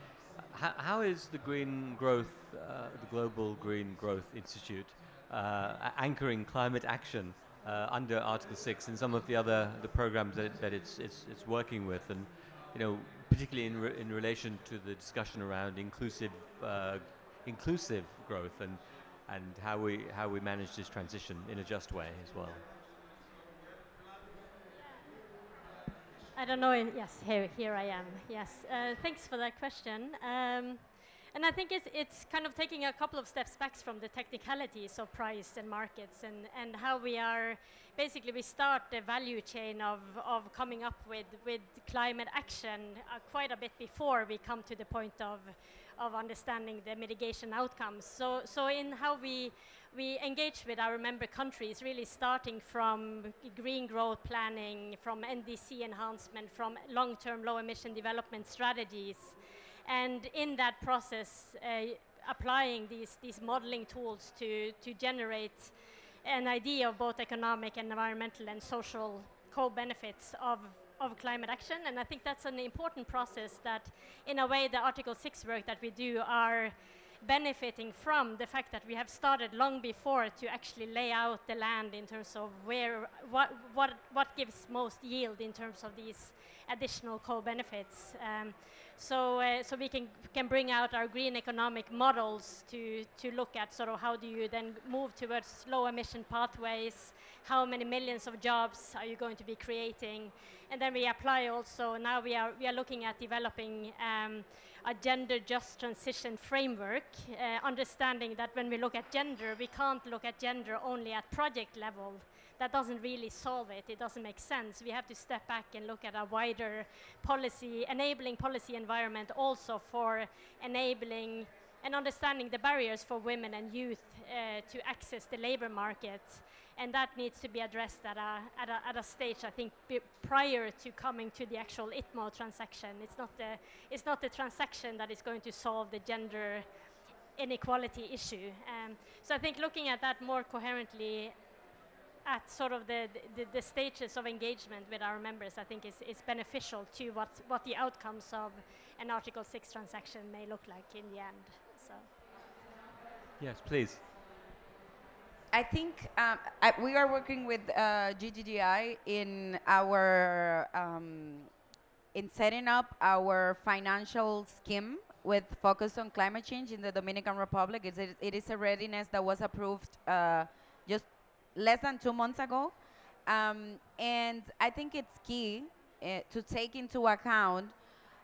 How is the green growth, the Global Green Growth Institute, anchoring climate action under Article 6 and some of the programs that it's working with, and particularly in relation to the discussion around inclusive growth and how we manage this transition in a just way as well. I don't know. Yes, here I am. Yes, thanks for that question. And I think it's kind of taking a couple of steps back from the technicalities of price and markets, and how we are basically, we start the value chain of coming up with climate action quite a bit before we come to the point of understanding the mitigation outcomes. So in how we engage with our member countries, really starting from green growth planning, from NDC enhancement, from long-term low-emission development strategies, and in that process, applying these modeling tools to generate an idea of both economic and environmental and social co-benefits of climate action. And I think that's an important process that, in a way, the Article 6 work that we do are benefiting from the fact that we have started long before to actually lay out the land in terms of what gives most yield in terms of these additional co-benefits. So we can bring out our green economic models to look at sort of how do you then move towards low emission pathways, how many millions of jobs are you going to be creating, and then we apply also, now we are looking at developing a gender just transition framework, understanding that when we look at gender, we can't look at gender only at project level. That doesn't really solve it. It doesn't make sense. We have to step back and look at a wider policy, enabling policy environment also for enabling and understanding the barriers for women and youth to access the labor market, and that needs to be addressed at a stage, I think, prior to coming to the actual ITMO transaction. It's not the transaction that is going to solve the gender inequality issue. So I think looking at that more coherently at sort of the stages of engagement with our members, I think is beneficial to what the outcomes of an Article 6 transaction may look like in the end. So. Yes, please. I think we are working with GGGI in our in setting up our financial scheme with focus on climate change in the Dominican Republic. It is a readiness that was approved just less than 2 months ago. And I think it's key to take into account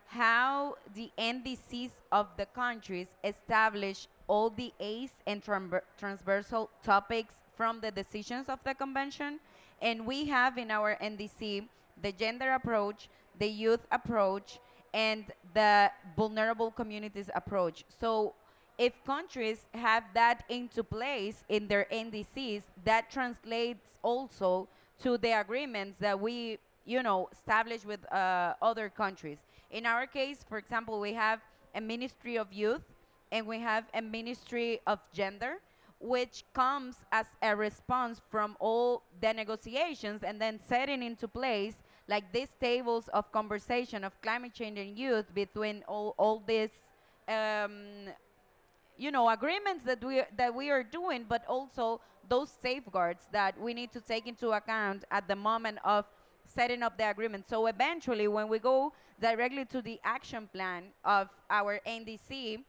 how the NDCs of the countries establish all the ACE and transversal topics from the decisions of the convention. And we have in our NDC the gender approach, the youth approach, and the vulnerable communities approach. So if countries have that into place in their NDCs, that translates also to the agreements that we establish with other countries. In our case, for example, we have a Ministry of Youth and we have a Ministry of Gender, which comes as a response from all the negotiations and then setting into place like these tables of conversation of climate change and youth between all these agreements that we are doing, but also those safeguards that we need to take into account at the moment of setting up the agreement. So eventually, when we go directly to the action plan of our NDC,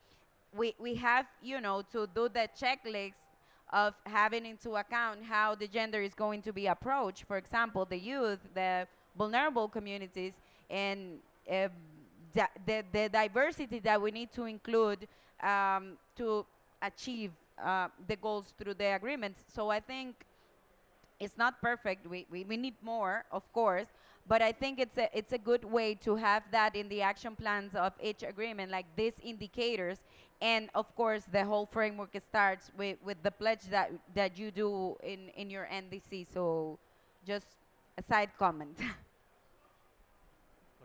we have to do the checklist of having into account how the gender is going to be approached. For example, the youth, the vulnerable communities, and the diversity that we need to include to achieve the goals through the agreements. So I think it's not perfect. We need more, of course, but I think it's a good way to have that in the action plans of each agreement, like these indicators. And of course, the whole framework starts with the pledge that you do in your NDC. So just a side comment.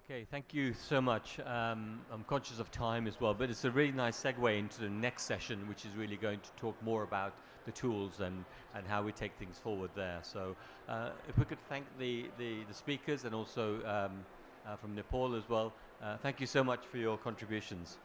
Okay, thank you so much. I'm conscious of time as well, but it's a really nice segue into the next session, which is really going to talk more about the tools and how we take things forward there. So if we could thank the speakers and also from Nepal as well. Thank you so much for your contributions.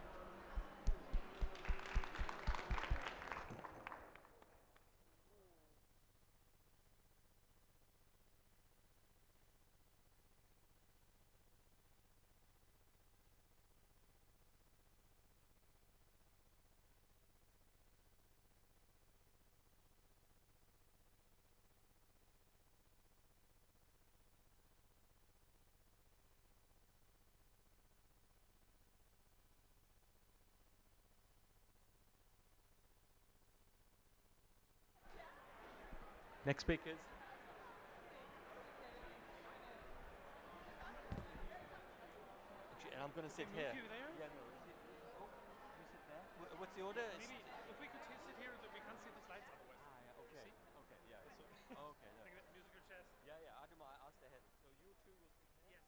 Next speakers. Actually, and I'm going to sit here. You there? Yeah, no, you sit there. What's the order? Maybe if we could sit here, that we can't see the slides otherwise. Okay. See? Okay. Yeah. Okay. Like that musical chairs. Yeah. Yeah. Adama, I'll stay ahead. So you two will sit here. Yes.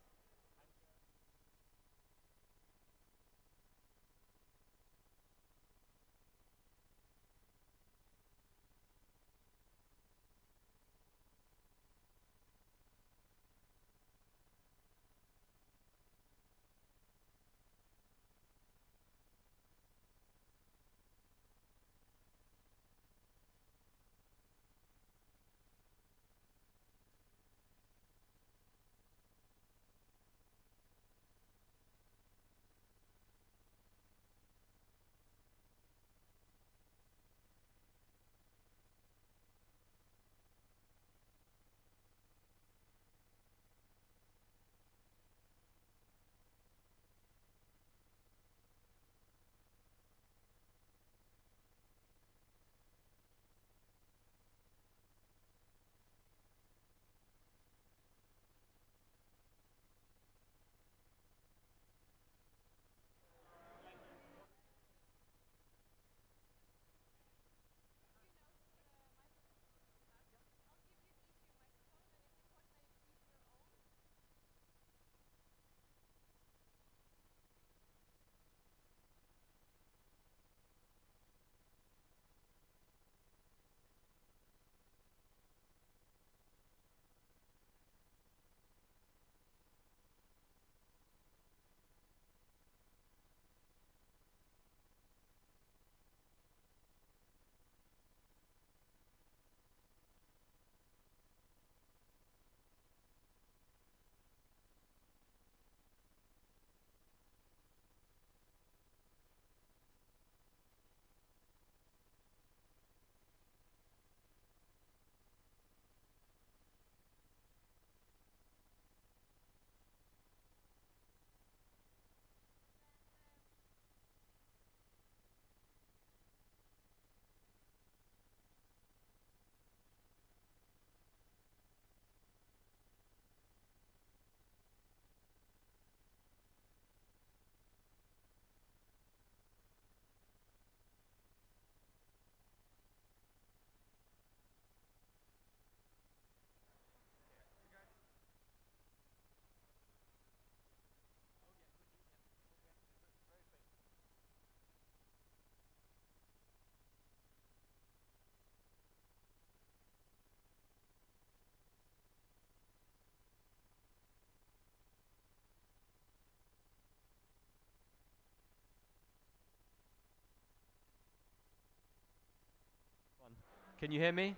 Can you hear me?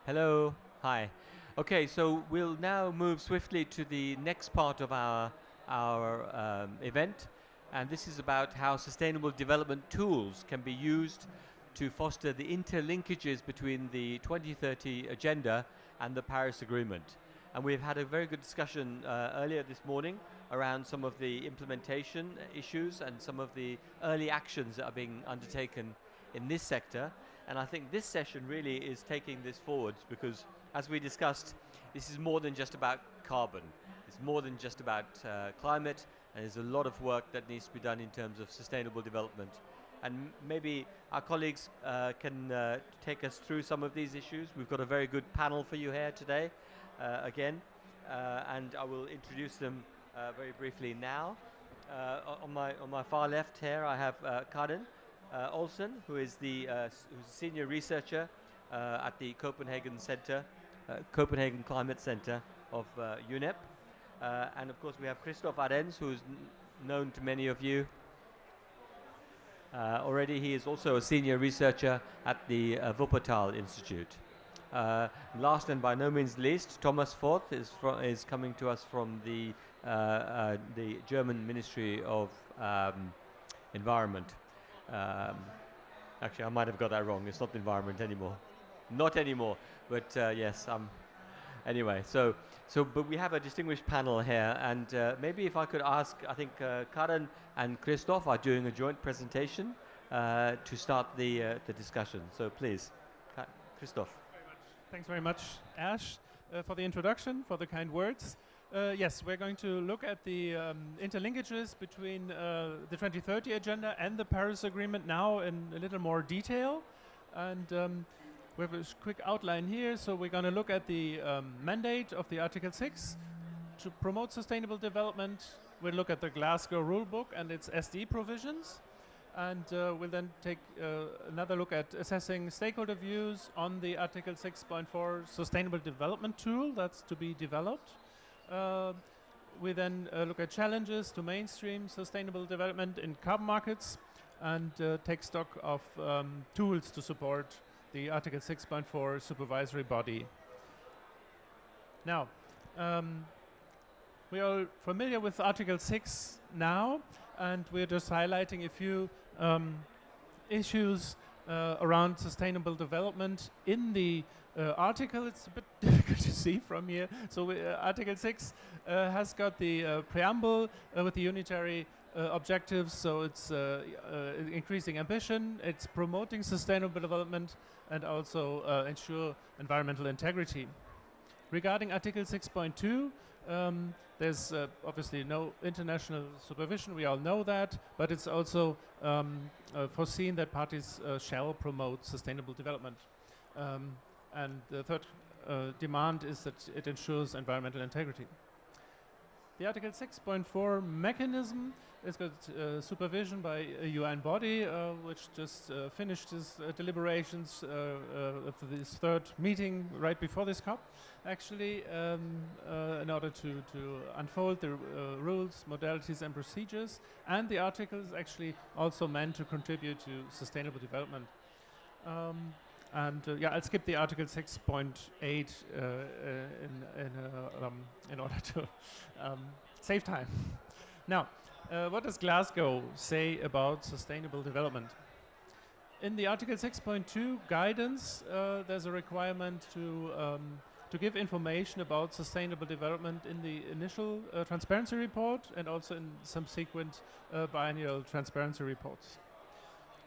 Hello. Hi. Okay, so we'll now move swiftly to the next part of our event, and this is about how sustainable development tools can be used to foster the interlinkages between the 2030 agenda and the Paris Agreement. And we've had a very good discussion earlier this morning around some of the implementation issues and some of the early actions that are being undertaken in this sector. And I think this session really is taking this forwards because, as we discussed, this is more than just about carbon. It's more than just about climate, and there's a lot of work that needs to be done in terms of sustainable development. And maybe our colleagues can take us through some of these issues. We've got a very good panel for you here today, again, and I will introduce them very briefly now. On my far left here, I have Karen Olsen, who is who's a senior researcher at the Copenhagen Center, Copenhagen Climate Center of UNEP. And of course we have Christoph Arens, who's known to many of you already. He is also a senior researcher at the Wuppertal Institute. Last and by no means least, Thomas Forth is coming to us from the German Ministry of Environment. Actually, I might have got that wrong. It's not the environment anymore. Not anymore. But yes, anyway. But we have a distinguished panel here, and maybe if I could ask, I think Karen and Christoph are doing a joint presentation to start the discussion. So please, Christoph. Thanks very much, Ash, for the introduction, for the kind words. Yes, we're going to look at the interlinkages between the 2030 agenda and the Paris Agreement now in a little more detail. And we have a quick outline here. So we're going to look at the mandate of the Article 6 to promote sustainable development. We'll look at the Glasgow rulebook and its SD provisions. And we'll then take another look at assessing stakeholder views on the Article 6.4 Sustainable Development Tool that's to be developed. We then look at challenges to mainstream sustainable development in carbon markets and take stock of tools to support the Article 6.4 supervisory body. Now, we are familiar with Article 6 now, and we're just highlighting a few issues around sustainable development in the article. It's a bit difficult to see from here. So Article 6 has got the preamble with the unitary objectives. So it's increasing ambition, it's promoting sustainable development, and also ensure environmental integrity. Regarding Article 6.2, there's obviously no international supervision, we all know that, but it's also foreseen that parties shall promote sustainable development. And the third demand is that it ensures environmental integrity. The Article 6.4 mechanism has got supervision by a UN body, which just finished its deliberations of this third meeting right before this COP, actually, in order to unfold the rules, modalities, and procedures. And the article is actually also meant to contribute to sustainable development. Yeah, I'll skip the Article 6.8 in order to save time. Now, what does Glasgow say about sustainable development? In the Article 6.2 guidance, there's a requirement to give information about sustainable development in the initial transparency report and also in subsequent biannual transparency reports.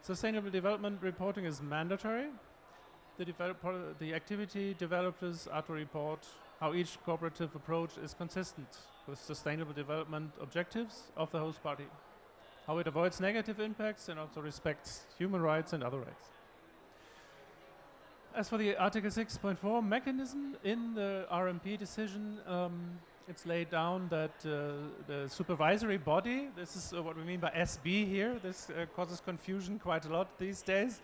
Sustainable development reporting is mandatory. The activity developers are to report how each cooperative approach is consistent with sustainable development objectives of the host party, how it avoids negative impacts and also respects human rights and other rights. As for the Article 6.4 mechanism in the RMP decision, it's laid down that the supervisory body, this is what we mean by SB here, this causes confusion quite a lot these days.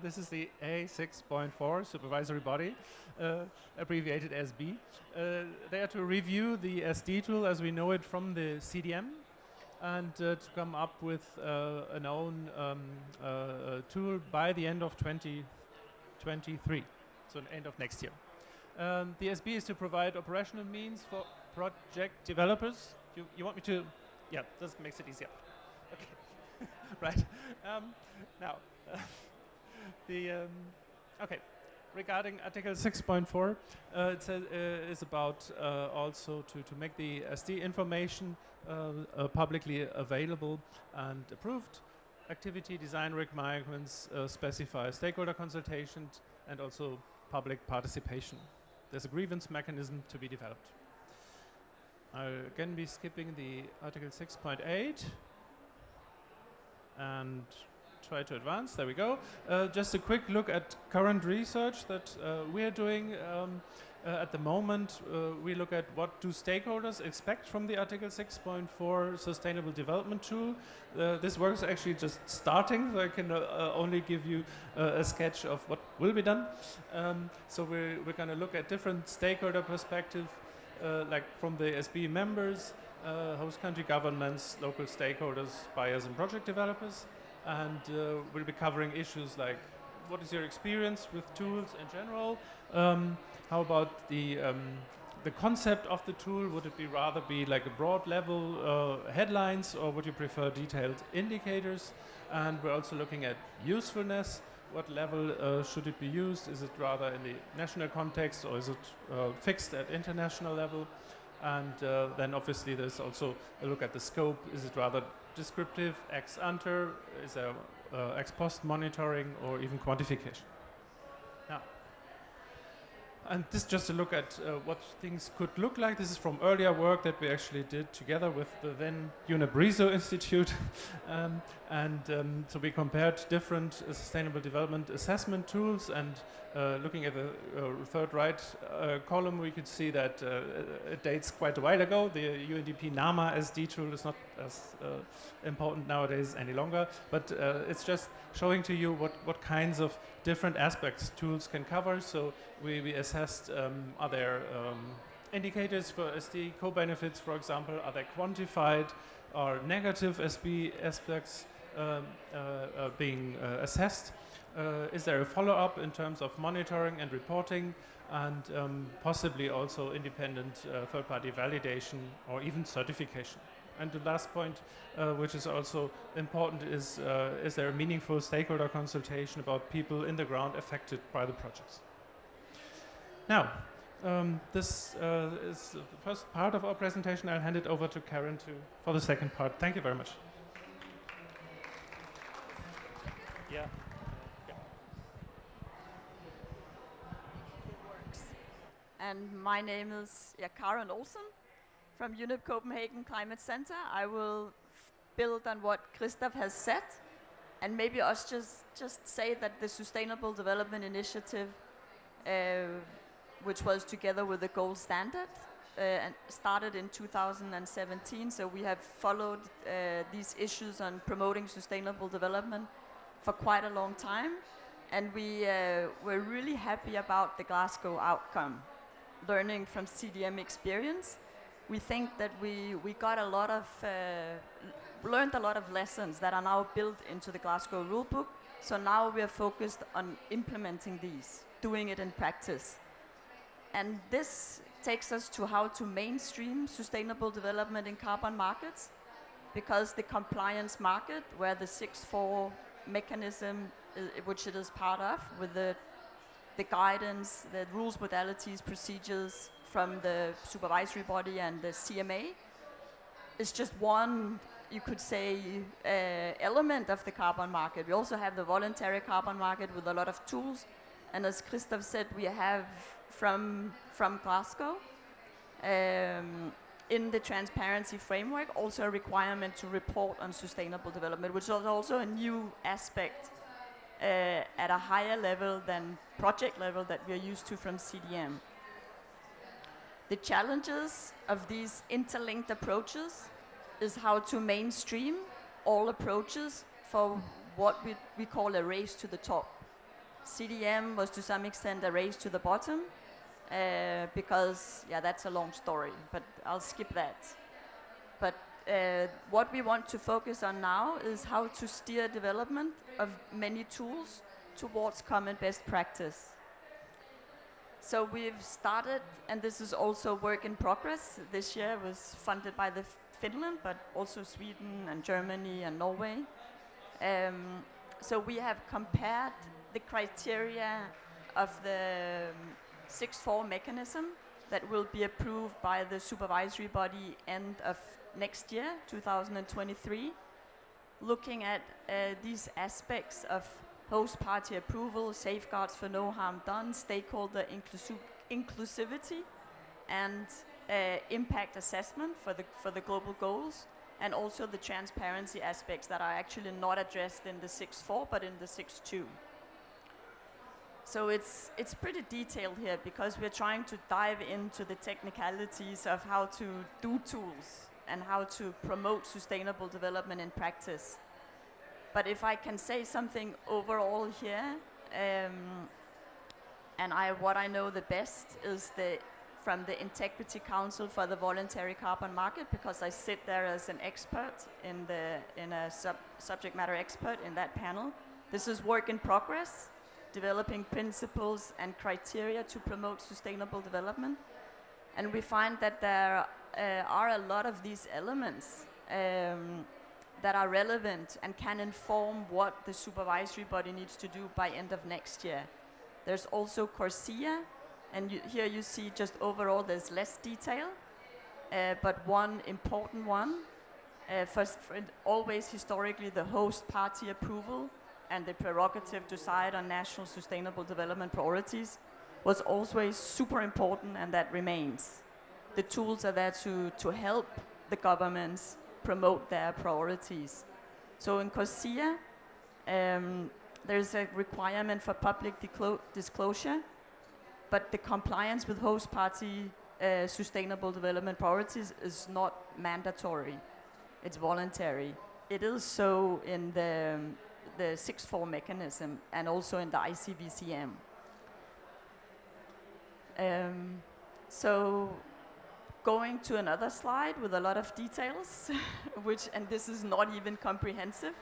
This is the A6.4 supervisory body, abbreviated SB. They are to review the SD tool as we know it from the CDM and to come up with an own tool by the end of 2030. 2023, so the end of next year. The SB is to provide operational means for project developers. You want me to? Yeah, this makes it easier. Okay, right. Now, okay. Regarding Article 6.4, it says is about also to make the SD information publicly available and approved. Activity design requirements specify stakeholder consultation and also public participation. There's a grievance mechanism to be developed. I'll again be skipping the Article 6.8 and try to advance. There we go. Just a quick look at current research that we are doing at the moment. We look at what do stakeholders expect from the Article 6.4 Sustainable Development Tool. This work is actually just starting, so I can only give you a sketch of what will be done. So we're going to look at different stakeholder perspectives, like from the SB members, host country governments, local stakeholders, buyers and project developers. And we'll be covering issues like what is your experience with tools in general? How about the concept of the tool? Would it be rather be like a broad level headlines, or would you prefer detailed indicators? And we're also looking at usefulness. What level should it be used? Is it rather in the national context, or is it fixed at international level? And then obviously there's also a look at the scope. Is it rather descriptive, ex ante, is there ex post monitoring, or even quantification? Yeah. And this is just a look at what things could look like. This is from earlier work that we actually did together with the then UNEP-RISO Institute. So we compared different sustainable development assessment tools, and looking at the third right column, we could see that it dates quite a while ago. The UNDP NAMA SD tool is not as important nowadays any longer, but it's just showing to you what kinds of different aspects tools can cover. So we assessed, are there indicators for SD co-benefits, for example? Are they quantified? Are negative SB aspects being assessed? Is there a follow-up in terms of monitoring and reporting, and possibly also independent third-party validation or even certification? And the last point, which is also important, is there a meaningful stakeholder consultation about people in the ground affected by the projects? Now, this is the first part of our presentation. I'll hand it over to Karen for the second part. Thank you very much. Yeah. And my name is Karen Olsen from UNEP Copenhagen Climate Center. I will build on what Christoph has said, and maybe us just say that the Sustainable Development Initiative, which was together with the gold standard, and started in 2017. So we have followed these issues on promoting sustainable development for quite a long time, and we're really happy about the Glasgow outcome. Learning from CDM experience, we think that we got a lot of learned a lot of lessons that are now built into the Glasgow rulebook. So now we are focused on implementing these, doing it in practice. And this takes us to how to mainstream sustainable development in carbon markets, because the compliance market, where the 6.4 mechanism, which it is part of, with the guidance, the rules, modalities, procedures from the supervisory body and the CMA, is just one, you could say, element of the carbon market. We also have the voluntary carbon market with a lot of tools. And as Christoph said, we have from Glasgow, in the transparency framework, also a requirement to report on sustainable development, which is also a new aspect at a higher level than project level that we are used to from CDM. The challenges of these interlinked approaches is how to mainstream all approaches for what we call a race to the top. CDM was to some extent a race to the bottom, because, that's a long story, but I'll skip that. But what we want to focus on now is how to steer development of many tools towards common best practice. So we've started, and this is also work in progress. This year was funded by the Finland, but also Sweden and Germany and Norway. So we have compared the criteria of the 6.4 mechanism that will be approved by the supervisory body end of next year, 2023, looking at these aspects of host party approval, safeguards for no harm done, stakeholder inclusivity, and impact assessment for the global goals, and also the transparency aspects that are actually not addressed in the 6.4 but in the 6.2. So it's pretty detailed here because we're trying to dive into the technicalities of how to do tools and how to promote sustainable development in practice. But if I can say something overall here, what I know the best is from the Integrity Council for the Voluntary Carbon Market, because I sit there as an expert in a subject matter expert in that panel. This is work in progress, developing principles and criteria to promote sustainable development. And we find that there are a lot of these elements that are relevant and can inform what the supervisory body needs to do by end of next year. There's also CORSIA, and here you see just overall there's less detail, but one important one, always historically the host party approval and the prerogative to decide on national sustainable development priorities was always super important, and that remains. The tools are there to help the governments promote their priorities. So in CORSIA, there's a requirement for public disclosure, but the compliance with host party sustainable development priorities is not mandatory. It's voluntary. It is so in the 6.4 mechanism and also in the ICVCM. So going to another slide with a lot of details, and this is not even comprehensive.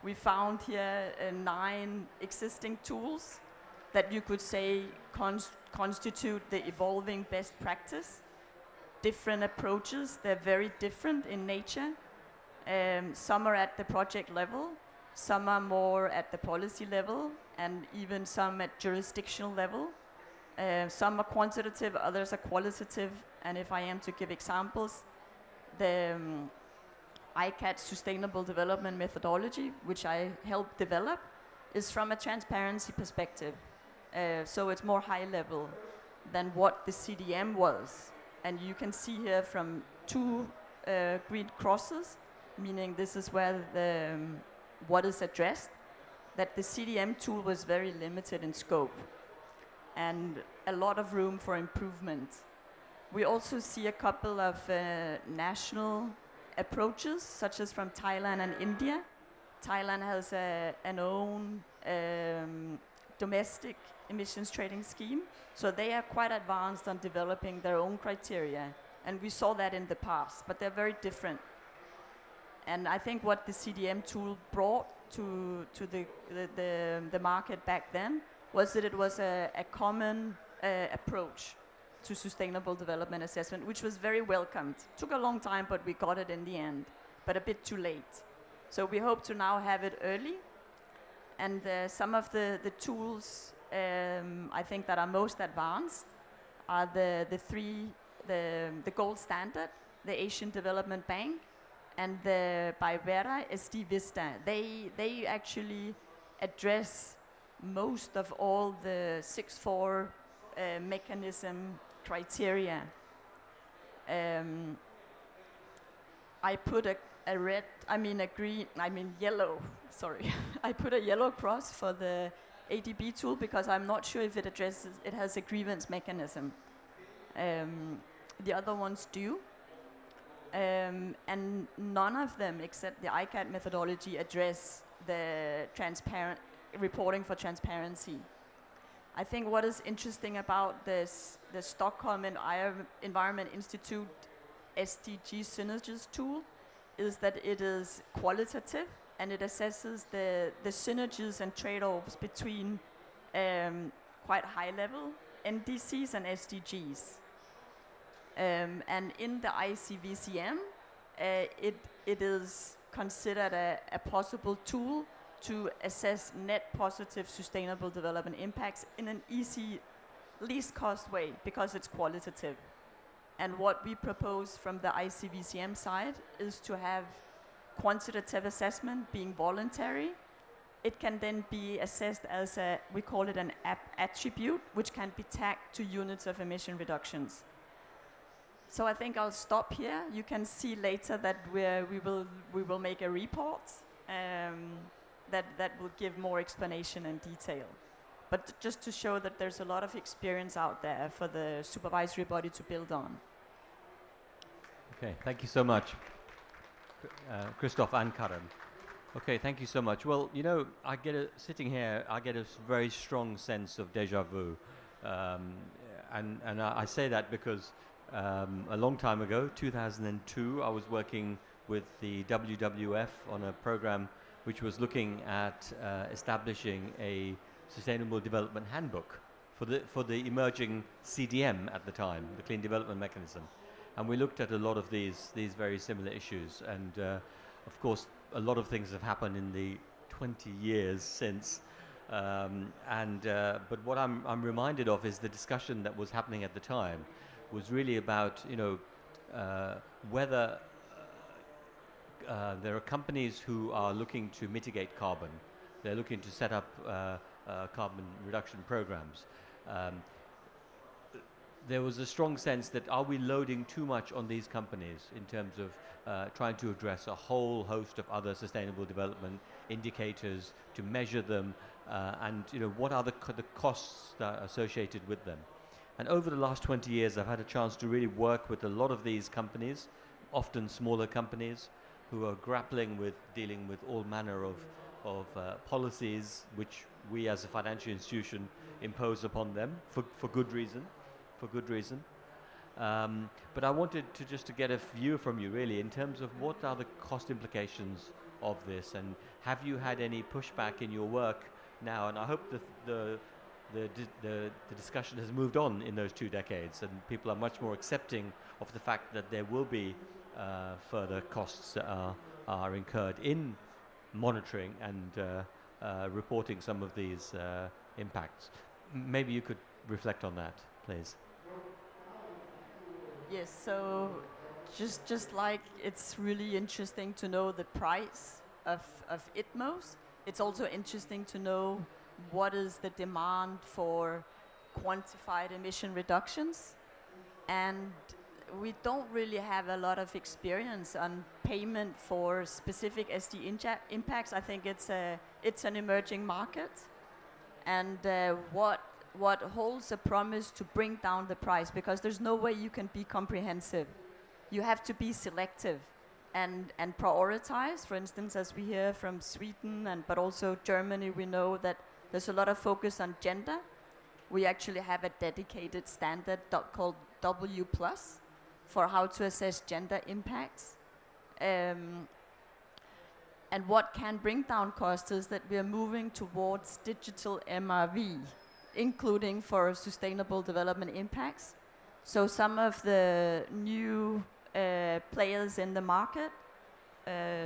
We found here 9 existing tools that you could say constitute the evolving best practice. Different approaches, they're very different in nature. Some are at the project level, some are more at the policy level, and even some at jurisdictional level. Some are quantitative, others are qualitative, and if I am to give examples, the ICAT Sustainable Development Methodology, which I helped develop, is from a transparency perspective. So it's more high level than what the CDM was. And you can see here from 2 green crosses, meaning this is where what is addressed, that the CDM tool was very limited in scope and a lot of room for improvement. We also see a couple of national approaches, such as from Thailand and India. Thailand has an own domestic emissions trading scheme, so they are quite advanced on developing their own criteria, and we saw that in the past, but they're very different. And I think what the CDM tool brought to the market back then was that it was a common approach to sustainable development assessment, which was very welcomed. Took a long time, but we got it in the end, but a bit too late. So we hope to now have it early. And some of the tools I think that are most advanced are the gold standard, the Asian Development Bank, and the Baivera SD Vista. They actually address most of all the 6.4 mechanism criteria. I put yellow, sorry. I put a yellow cross for the ADB tool because I'm not sure if it has a grievance mechanism. The other ones do. And none of them, except the ICAT methodology, address the reporting for transparency. I think what is interesting about the Stockholm Environment Institute SDG Synergies tool is that it is qualitative, and it assesses the synergies and trade-offs between quite high-level NDCs and SDGs. And in the ICVCM, it is considered a possible tool to assess net positive sustainable development impacts in an easy, least cost way, because it's qualitative. And what we propose from the ICVCM side is to have quantitative assessment being voluntary. It can then be assessed as we call it an attribute, which can be tagged to units of emission reductions. So I think I'll stop here. You can see later that we will make a report that will give more explanation and detail. But just to show that there's a lot of experience out there for the supervisory body to build on. Okay, thank you so much, Christoph and Karen. Okay, thank you so much. Well, you know, sitting here, I get a very strong sense of déjà vu. And I say that because a long time ago, 2002, I was working with the WWF on a program which was looking at establishing a Sustainable Development Handbook for the emerging CDM at the time, the Clean Development Mechanism. And we looked at a lot of these very similar issues. And of course, a lot of things have happened in the 20 years since. But what I'm reminded of is the discussion that was happening at the time was really about, you know, whether there are companies who are looking to mitigate carbon. They're looking to set up carbon reduction programs. There was a strong sense that are we loading too much on these companies in terms of trying to address a whole host of other sustainable development indicators, to measure them, and you know, what are the costs that are associated with them. And over the last 20 years, I've had a chance to really work with a lot of these companies, often smaller companies, who are grappling with dealing with all manner of policies which we as a financial institution impose upon them for good reason. But I wanted to get a view from you really in terms of what are the cost implications of this, and have you had any pushback in your work now? And I hope the discussion has moved on in those 2 decades, and people are much more accepting of the fact that there will be further costs that are incurred in monitoring and reporting some of these impacts. Maybe you could reflect on that, please. Yes, so just like it's really interesting to know the price of ITMOs, it's also interesting to know what is the demand for quantified emission reductions. And we don't really have a lot of experience on payment for specific SD impacts. I think it's an emerging market. And what holds a promise to bring down the price, because there's no way you can be comprehensive. You have to be selective and prioritize. For instance, as we hear from Sweden but also Germany, we know that there's a lot of focus on gender. We actually have a dedicated standard called W+ for how to assess gender impacts. And what can bring down costs is that we are moving towards digital MRV, including for sustainable development impacts. So some of the new players in the market,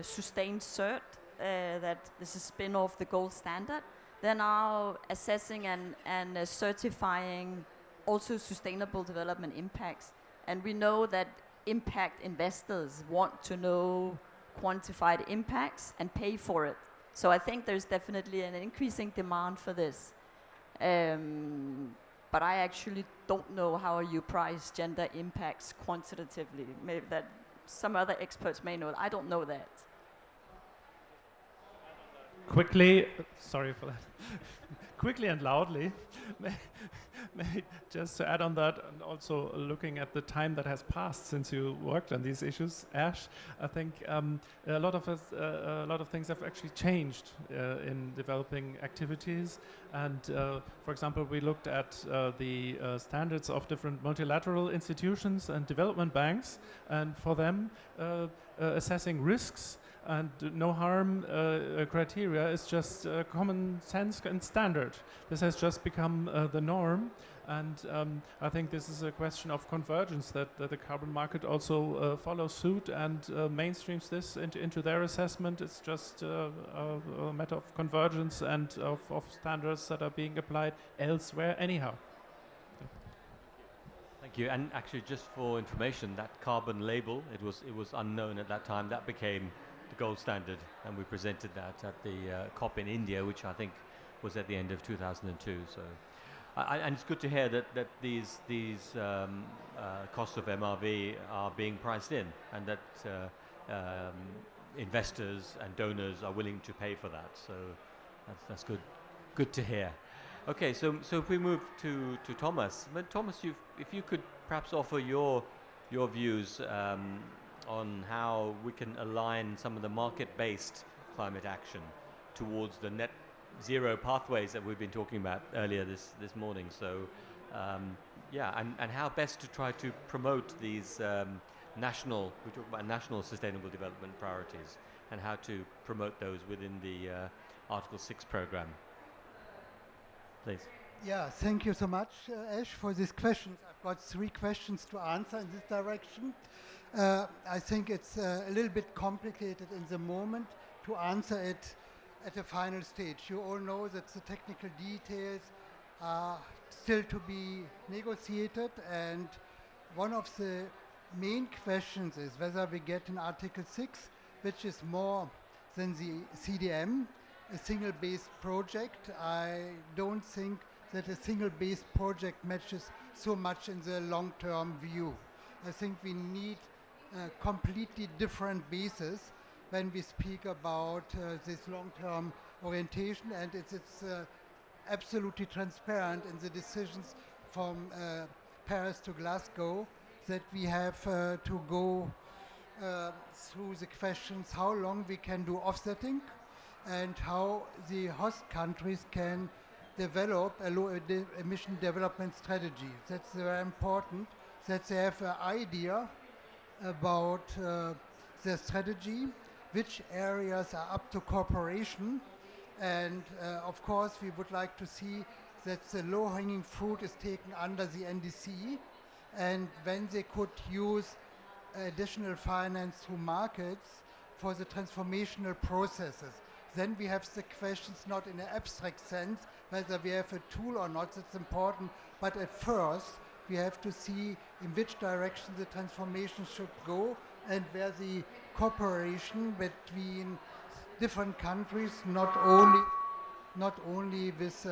Sustained Cert, that this is a spin-off the gold standard, they're now assessing and certifying also sustainable development impacts. And we know that impact investors want to know quantified impacts and pay for it. So I think there's definitely an increasing demand for this. But I actually don't know how you price gender impacts quantitatively. Maybe that some other experts may know. I don't know that. Quickly, sorry for that. Quickly and loudly, may just to add on that, and also looking at the time that has passed since you worked on these issues, Ash, I think a lot of things have actually changed in developing activities. And for example, we looked at the standards of different multilateral institutions and development banks, and for them assessing risks and no harm criteria is just common sense and standard. This has just become the norm. And I think this is a question of convergence, that the carbon market also follows suit and mainstreams this into their assessment. It's just a matter of convergence and of standards that are being applied elsewhere anyhow. Thank you. And actually, just for information, that carbon label, it was unknown at that time. That became the gold standard, and we presented that at the COP in India, which I think was at the end of 2002. So. And it's good to hear that these costs of MRV are being priced in, and that investors and donors are willing to pay for that. So that's good to hear. Okay, so if we move to Thomas, Thomas, if you could perhaps offer your views on how we can align some of the market-based climate action towards the net zero pathways that we've been talking about earlier this morning. So yeah, and how best to try to promote these we talk about national sustainable development priorities, and how to promote those within the Article 6 program. Please. Yeah, thank you so much, Ash, for these questions. I've got 3 questions to answer in this direction. I think it's a little bit complicated in the moment to answer it at the final stage. You all know that the technical details are still to be negotiated, and one of the main questions is whether we get an Article 6, which is more than the CDM, a single-based project. I don't think that a single-based project matches so much in the long-term view. I think we need a completely different basis when we speak about this long-term orientation, and it's absolutely transparent in the decisions from Paris to Glasgow that we have to go through the questions how long we can do offsetting and how the host countries can develop a low-emission development strategy. That's very important, that they have an idea about their strategy, which areas are up to cooperation, and of course we would like to see that the low-hanging fruit is taken under the NDC, and when they could use additional finance through markets for the transformational processes. Then we have the questions not in an abstract sense, whether we have a tool or not, that's important, but at first we have to see in which direction the transformation should go, and where the cooperation between different countries, not only with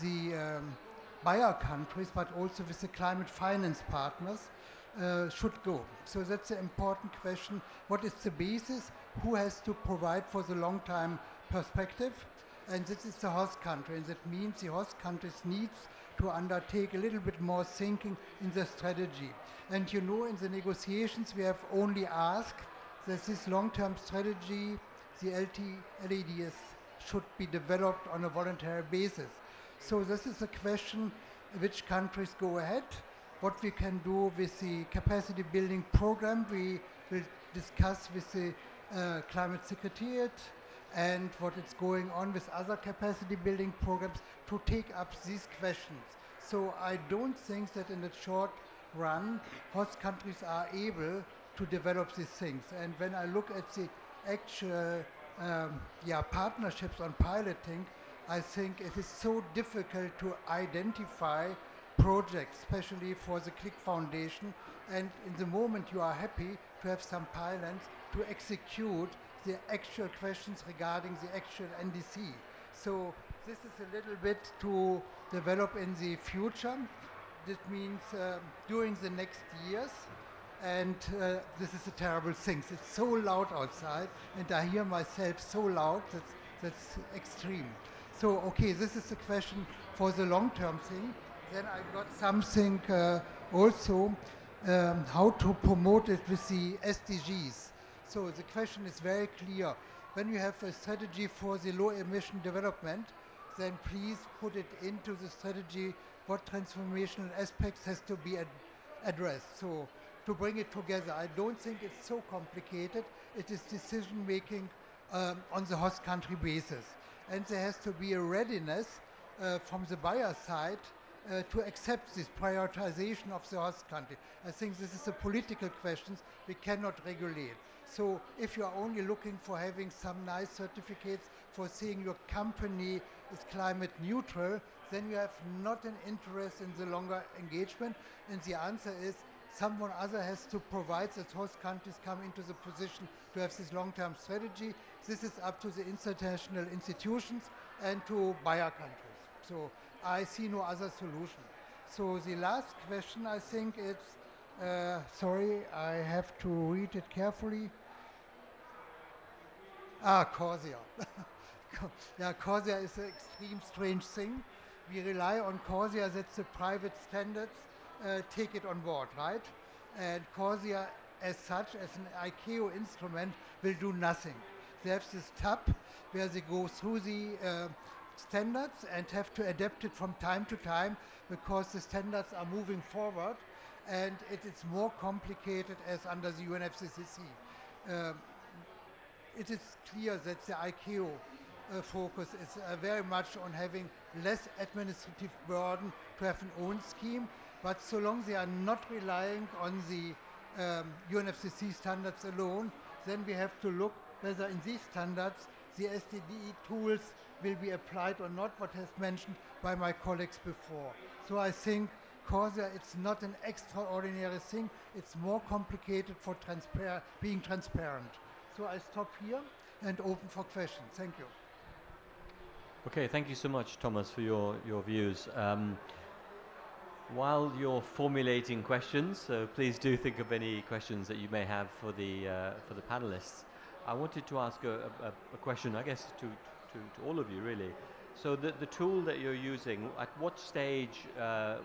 the buyer countries, but also with the climate finance partners, should go. So that's an important question. What is the basis? Who has to provide for the long-term perspective? And this is the host country, and that means the host countries needs to undertake a little bit more thinking in the strategy. And you know, in the negotiations we have only asked that this long-term strategy, the LADS, should be developed on a voluntary basis. So this is a question which countries go ahead, what we can do with the capacity building program. We will discuss with the Climate Secretariat, and what is going on with other capacity building programs to take up these questions. So I don't think that in the short run, host countries are able to develop these things. And when I look at the actual partnerships on piloting, I think it is so difficult to identify projects, especially for the Click Foundation. And in the moment you are happy to have some pilots to execute the actual questions regarding the actual NDC. So this is a little bit to develop in the future. This means during the next years, and this is a terrible thing. It's so loud outside, and I hear myself so loud, that's extreme. So, okay, this is a question for the long-term thing. Then I got something also, how to promote it with the SDGs. So the question is very clear. When you have a strategy for the low-emission development, then please put it into the strategy what transformational aspects has to be addressed. So to bring it together. I don't think it's so complicated. It is decision making on the host country basis. And there has to be a readiness from the buyer side to accept this prioritization of the host country. I think this is a political question we cannot regulate. So if you are only looking for having some nice certificates for saying your company is climate neutral, then you have not an interest in the longer engagement. And the answer is someone other has to provide that host countries come into the position to have this long-term strategy. This is up to the international institutions and to buyer countries. So I see no other solution. So the last question, I think it's, sorry, I have to read it carefully. CORSIA. Yeah, CORSIA is an extreme strange thing. We rely on CORSIA that the private standards take it on board, right? And CORSIA as such, as an ICAO instrument, will do nothing. They have this tab where they go through the standards and have to adapt it from time to time because the standards are moving forward and it is more complicated as under the UNFCCC. It is clear that the ICAO focus is very much on having less administrative burden to have an own scheme, but so long they are not relying on the UNFCCC standards alone, then we have to look whether in these standards the SDD tools will be applied or not, what has mentioned by my colleagues before. So I think CORSIA, it's not an extraordinary thing, it's more complicated for being transparent. So I stop here and open for questions. Thank you. Okay, thank you so much, Thomas, for your views. While you're formulating questions, so please do think of any questions that you may have for the panelists. I wanted to ask a question, I guess, to all of you, really. So the tool that you're using, at what stage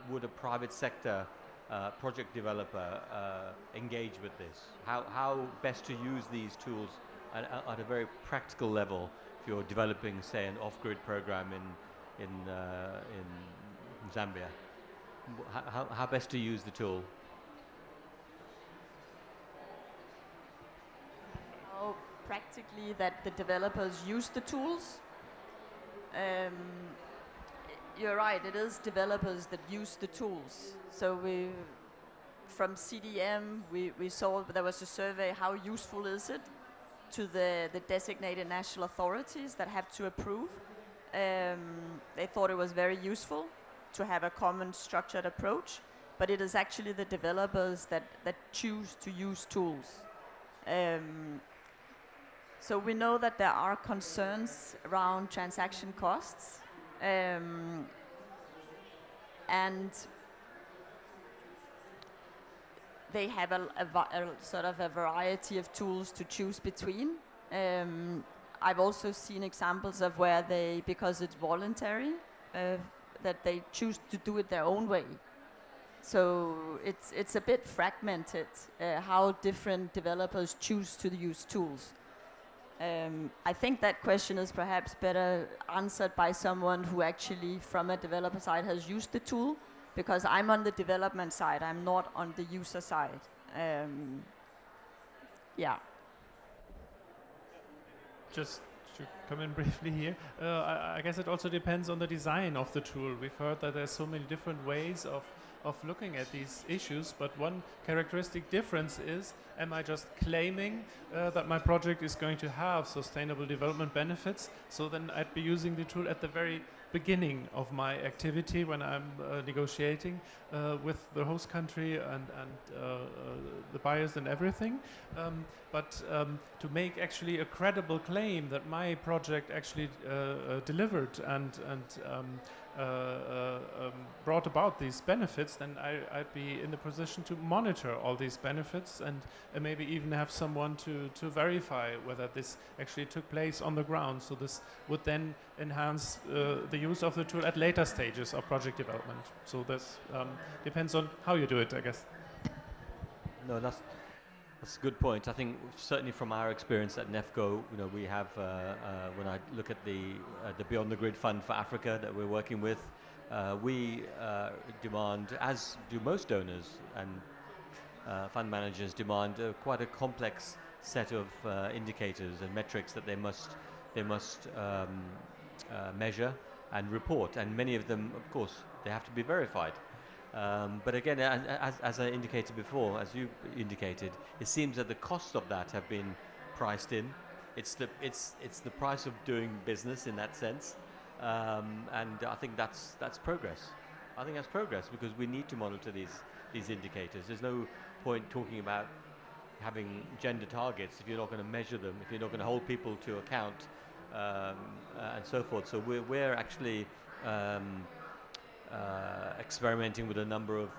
would a private sector project developer engage with this? How best to use these tools at a very practical level if you're developing, say, an off-grid program in Zambia? How best to use the tool? How practically that the developers use the tools. You're right, it is developers that use the tools. So from CDM, we saw there was a survey, how useful is it to the designated national authorities that have to approve. They thought it was very useful to have a common structured approach, but it is actually the developers that choose to use tools. So we know that there are concerns around transaction costs, and they have a sort of a variety of tools to choose between. I've also seen examples of where they, because it's voluntary, that they choose to do it their own way. So it's a bit fragmented how different developers choose to use tools. I think that question is perhaps better answered by someone who actually, from a developer side, has used the tool, because I'm on the development side, I'm not on the user side. Yeah. Just to come in briefly here, I guess it also depends on the design of the tool. We've heard that there's so many different ways of looking at these issues, but one characteristic difference is, am I just claiming that my project is going to have sustainable development benefits? So then I'd be using the tool at the very beginning of my activity when I'm negotiating with the host country and the buyers and everything. But to make actually a credible claim that my project actually delivered and brought about these benefits, then I'd be in the position to monitor all these benefits and maybe even have someone to verify whether this actually took place on the ground. So this would then enhance the use of the tool at later stages of project development. So this depends on how you do it, I guess. No, that's a good point. I think certainly from our experience at NEFCO, we have, when I look at the Beyond the Grid Fund for Africa that we're working with, we demand, as do most donors, and fund managers demand quite a complex set of indicators and metrics that they must measure and report, and many of them, of course, they have to be verified. But again, as I indicated before, as you indicated, it seems that the costs of that have been priced in. It's the price of doing business in that sense, and I think that's progress. I think that's progress, because we need to monitor these indicators. There's no point talking about having gender targets if you're not going to measure them, if you're not going to hold people to account, and so forth. So we're actually experimenting with a number of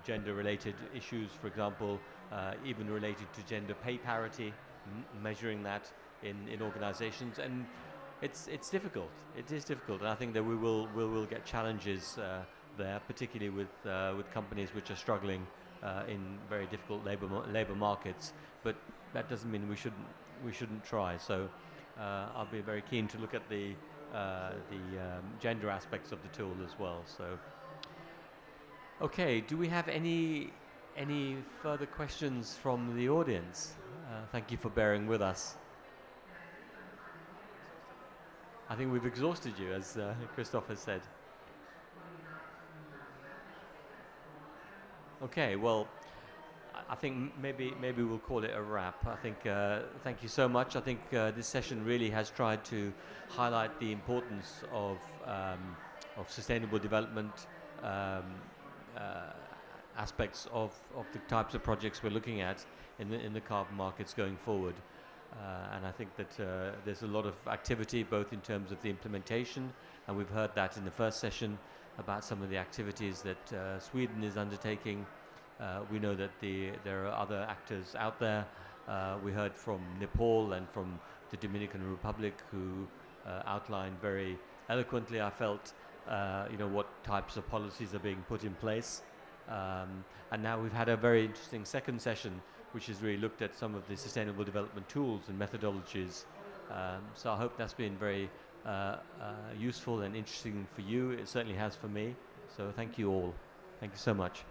gender-related issues, for example, even related to gender pay parity, measuring that in organizations, and it's difficult. It is difficult, and I think that we will get challenges there, particularly with companies which are struggling in very difficult labor markets. But that doesn't mean we shouldn't try. So I'll be very keen to look at the gender aspects of the tool as well. So, okay, do we have any further questions from the audience? Thank you for bearing with us. I think we've exhausted you, as Christoph has said. Okay, well, I think maybe we'll call it a wrap. I think thank you so much. I think this session really has tried to highlight the importance of sustainable development aspects of the types of projects we're looking at in the carbon markets going forward. And I think that there's a lot of activity, both in terms of the implementation, and we've heard that in the first session about some of the activities that Sweden is undertaking. We know that there are other actors out there. We heard from Nepal and from the Dominican Republic, who outlined very eloquently, I felt, what types of policies are being put in place. And now we've had a very interesting second session, which has really looked at some of the sustainable development tools and methodologies. So I hope that's been very useful and interesting for you. It certainly has for me. So thank you all. Thank you so much.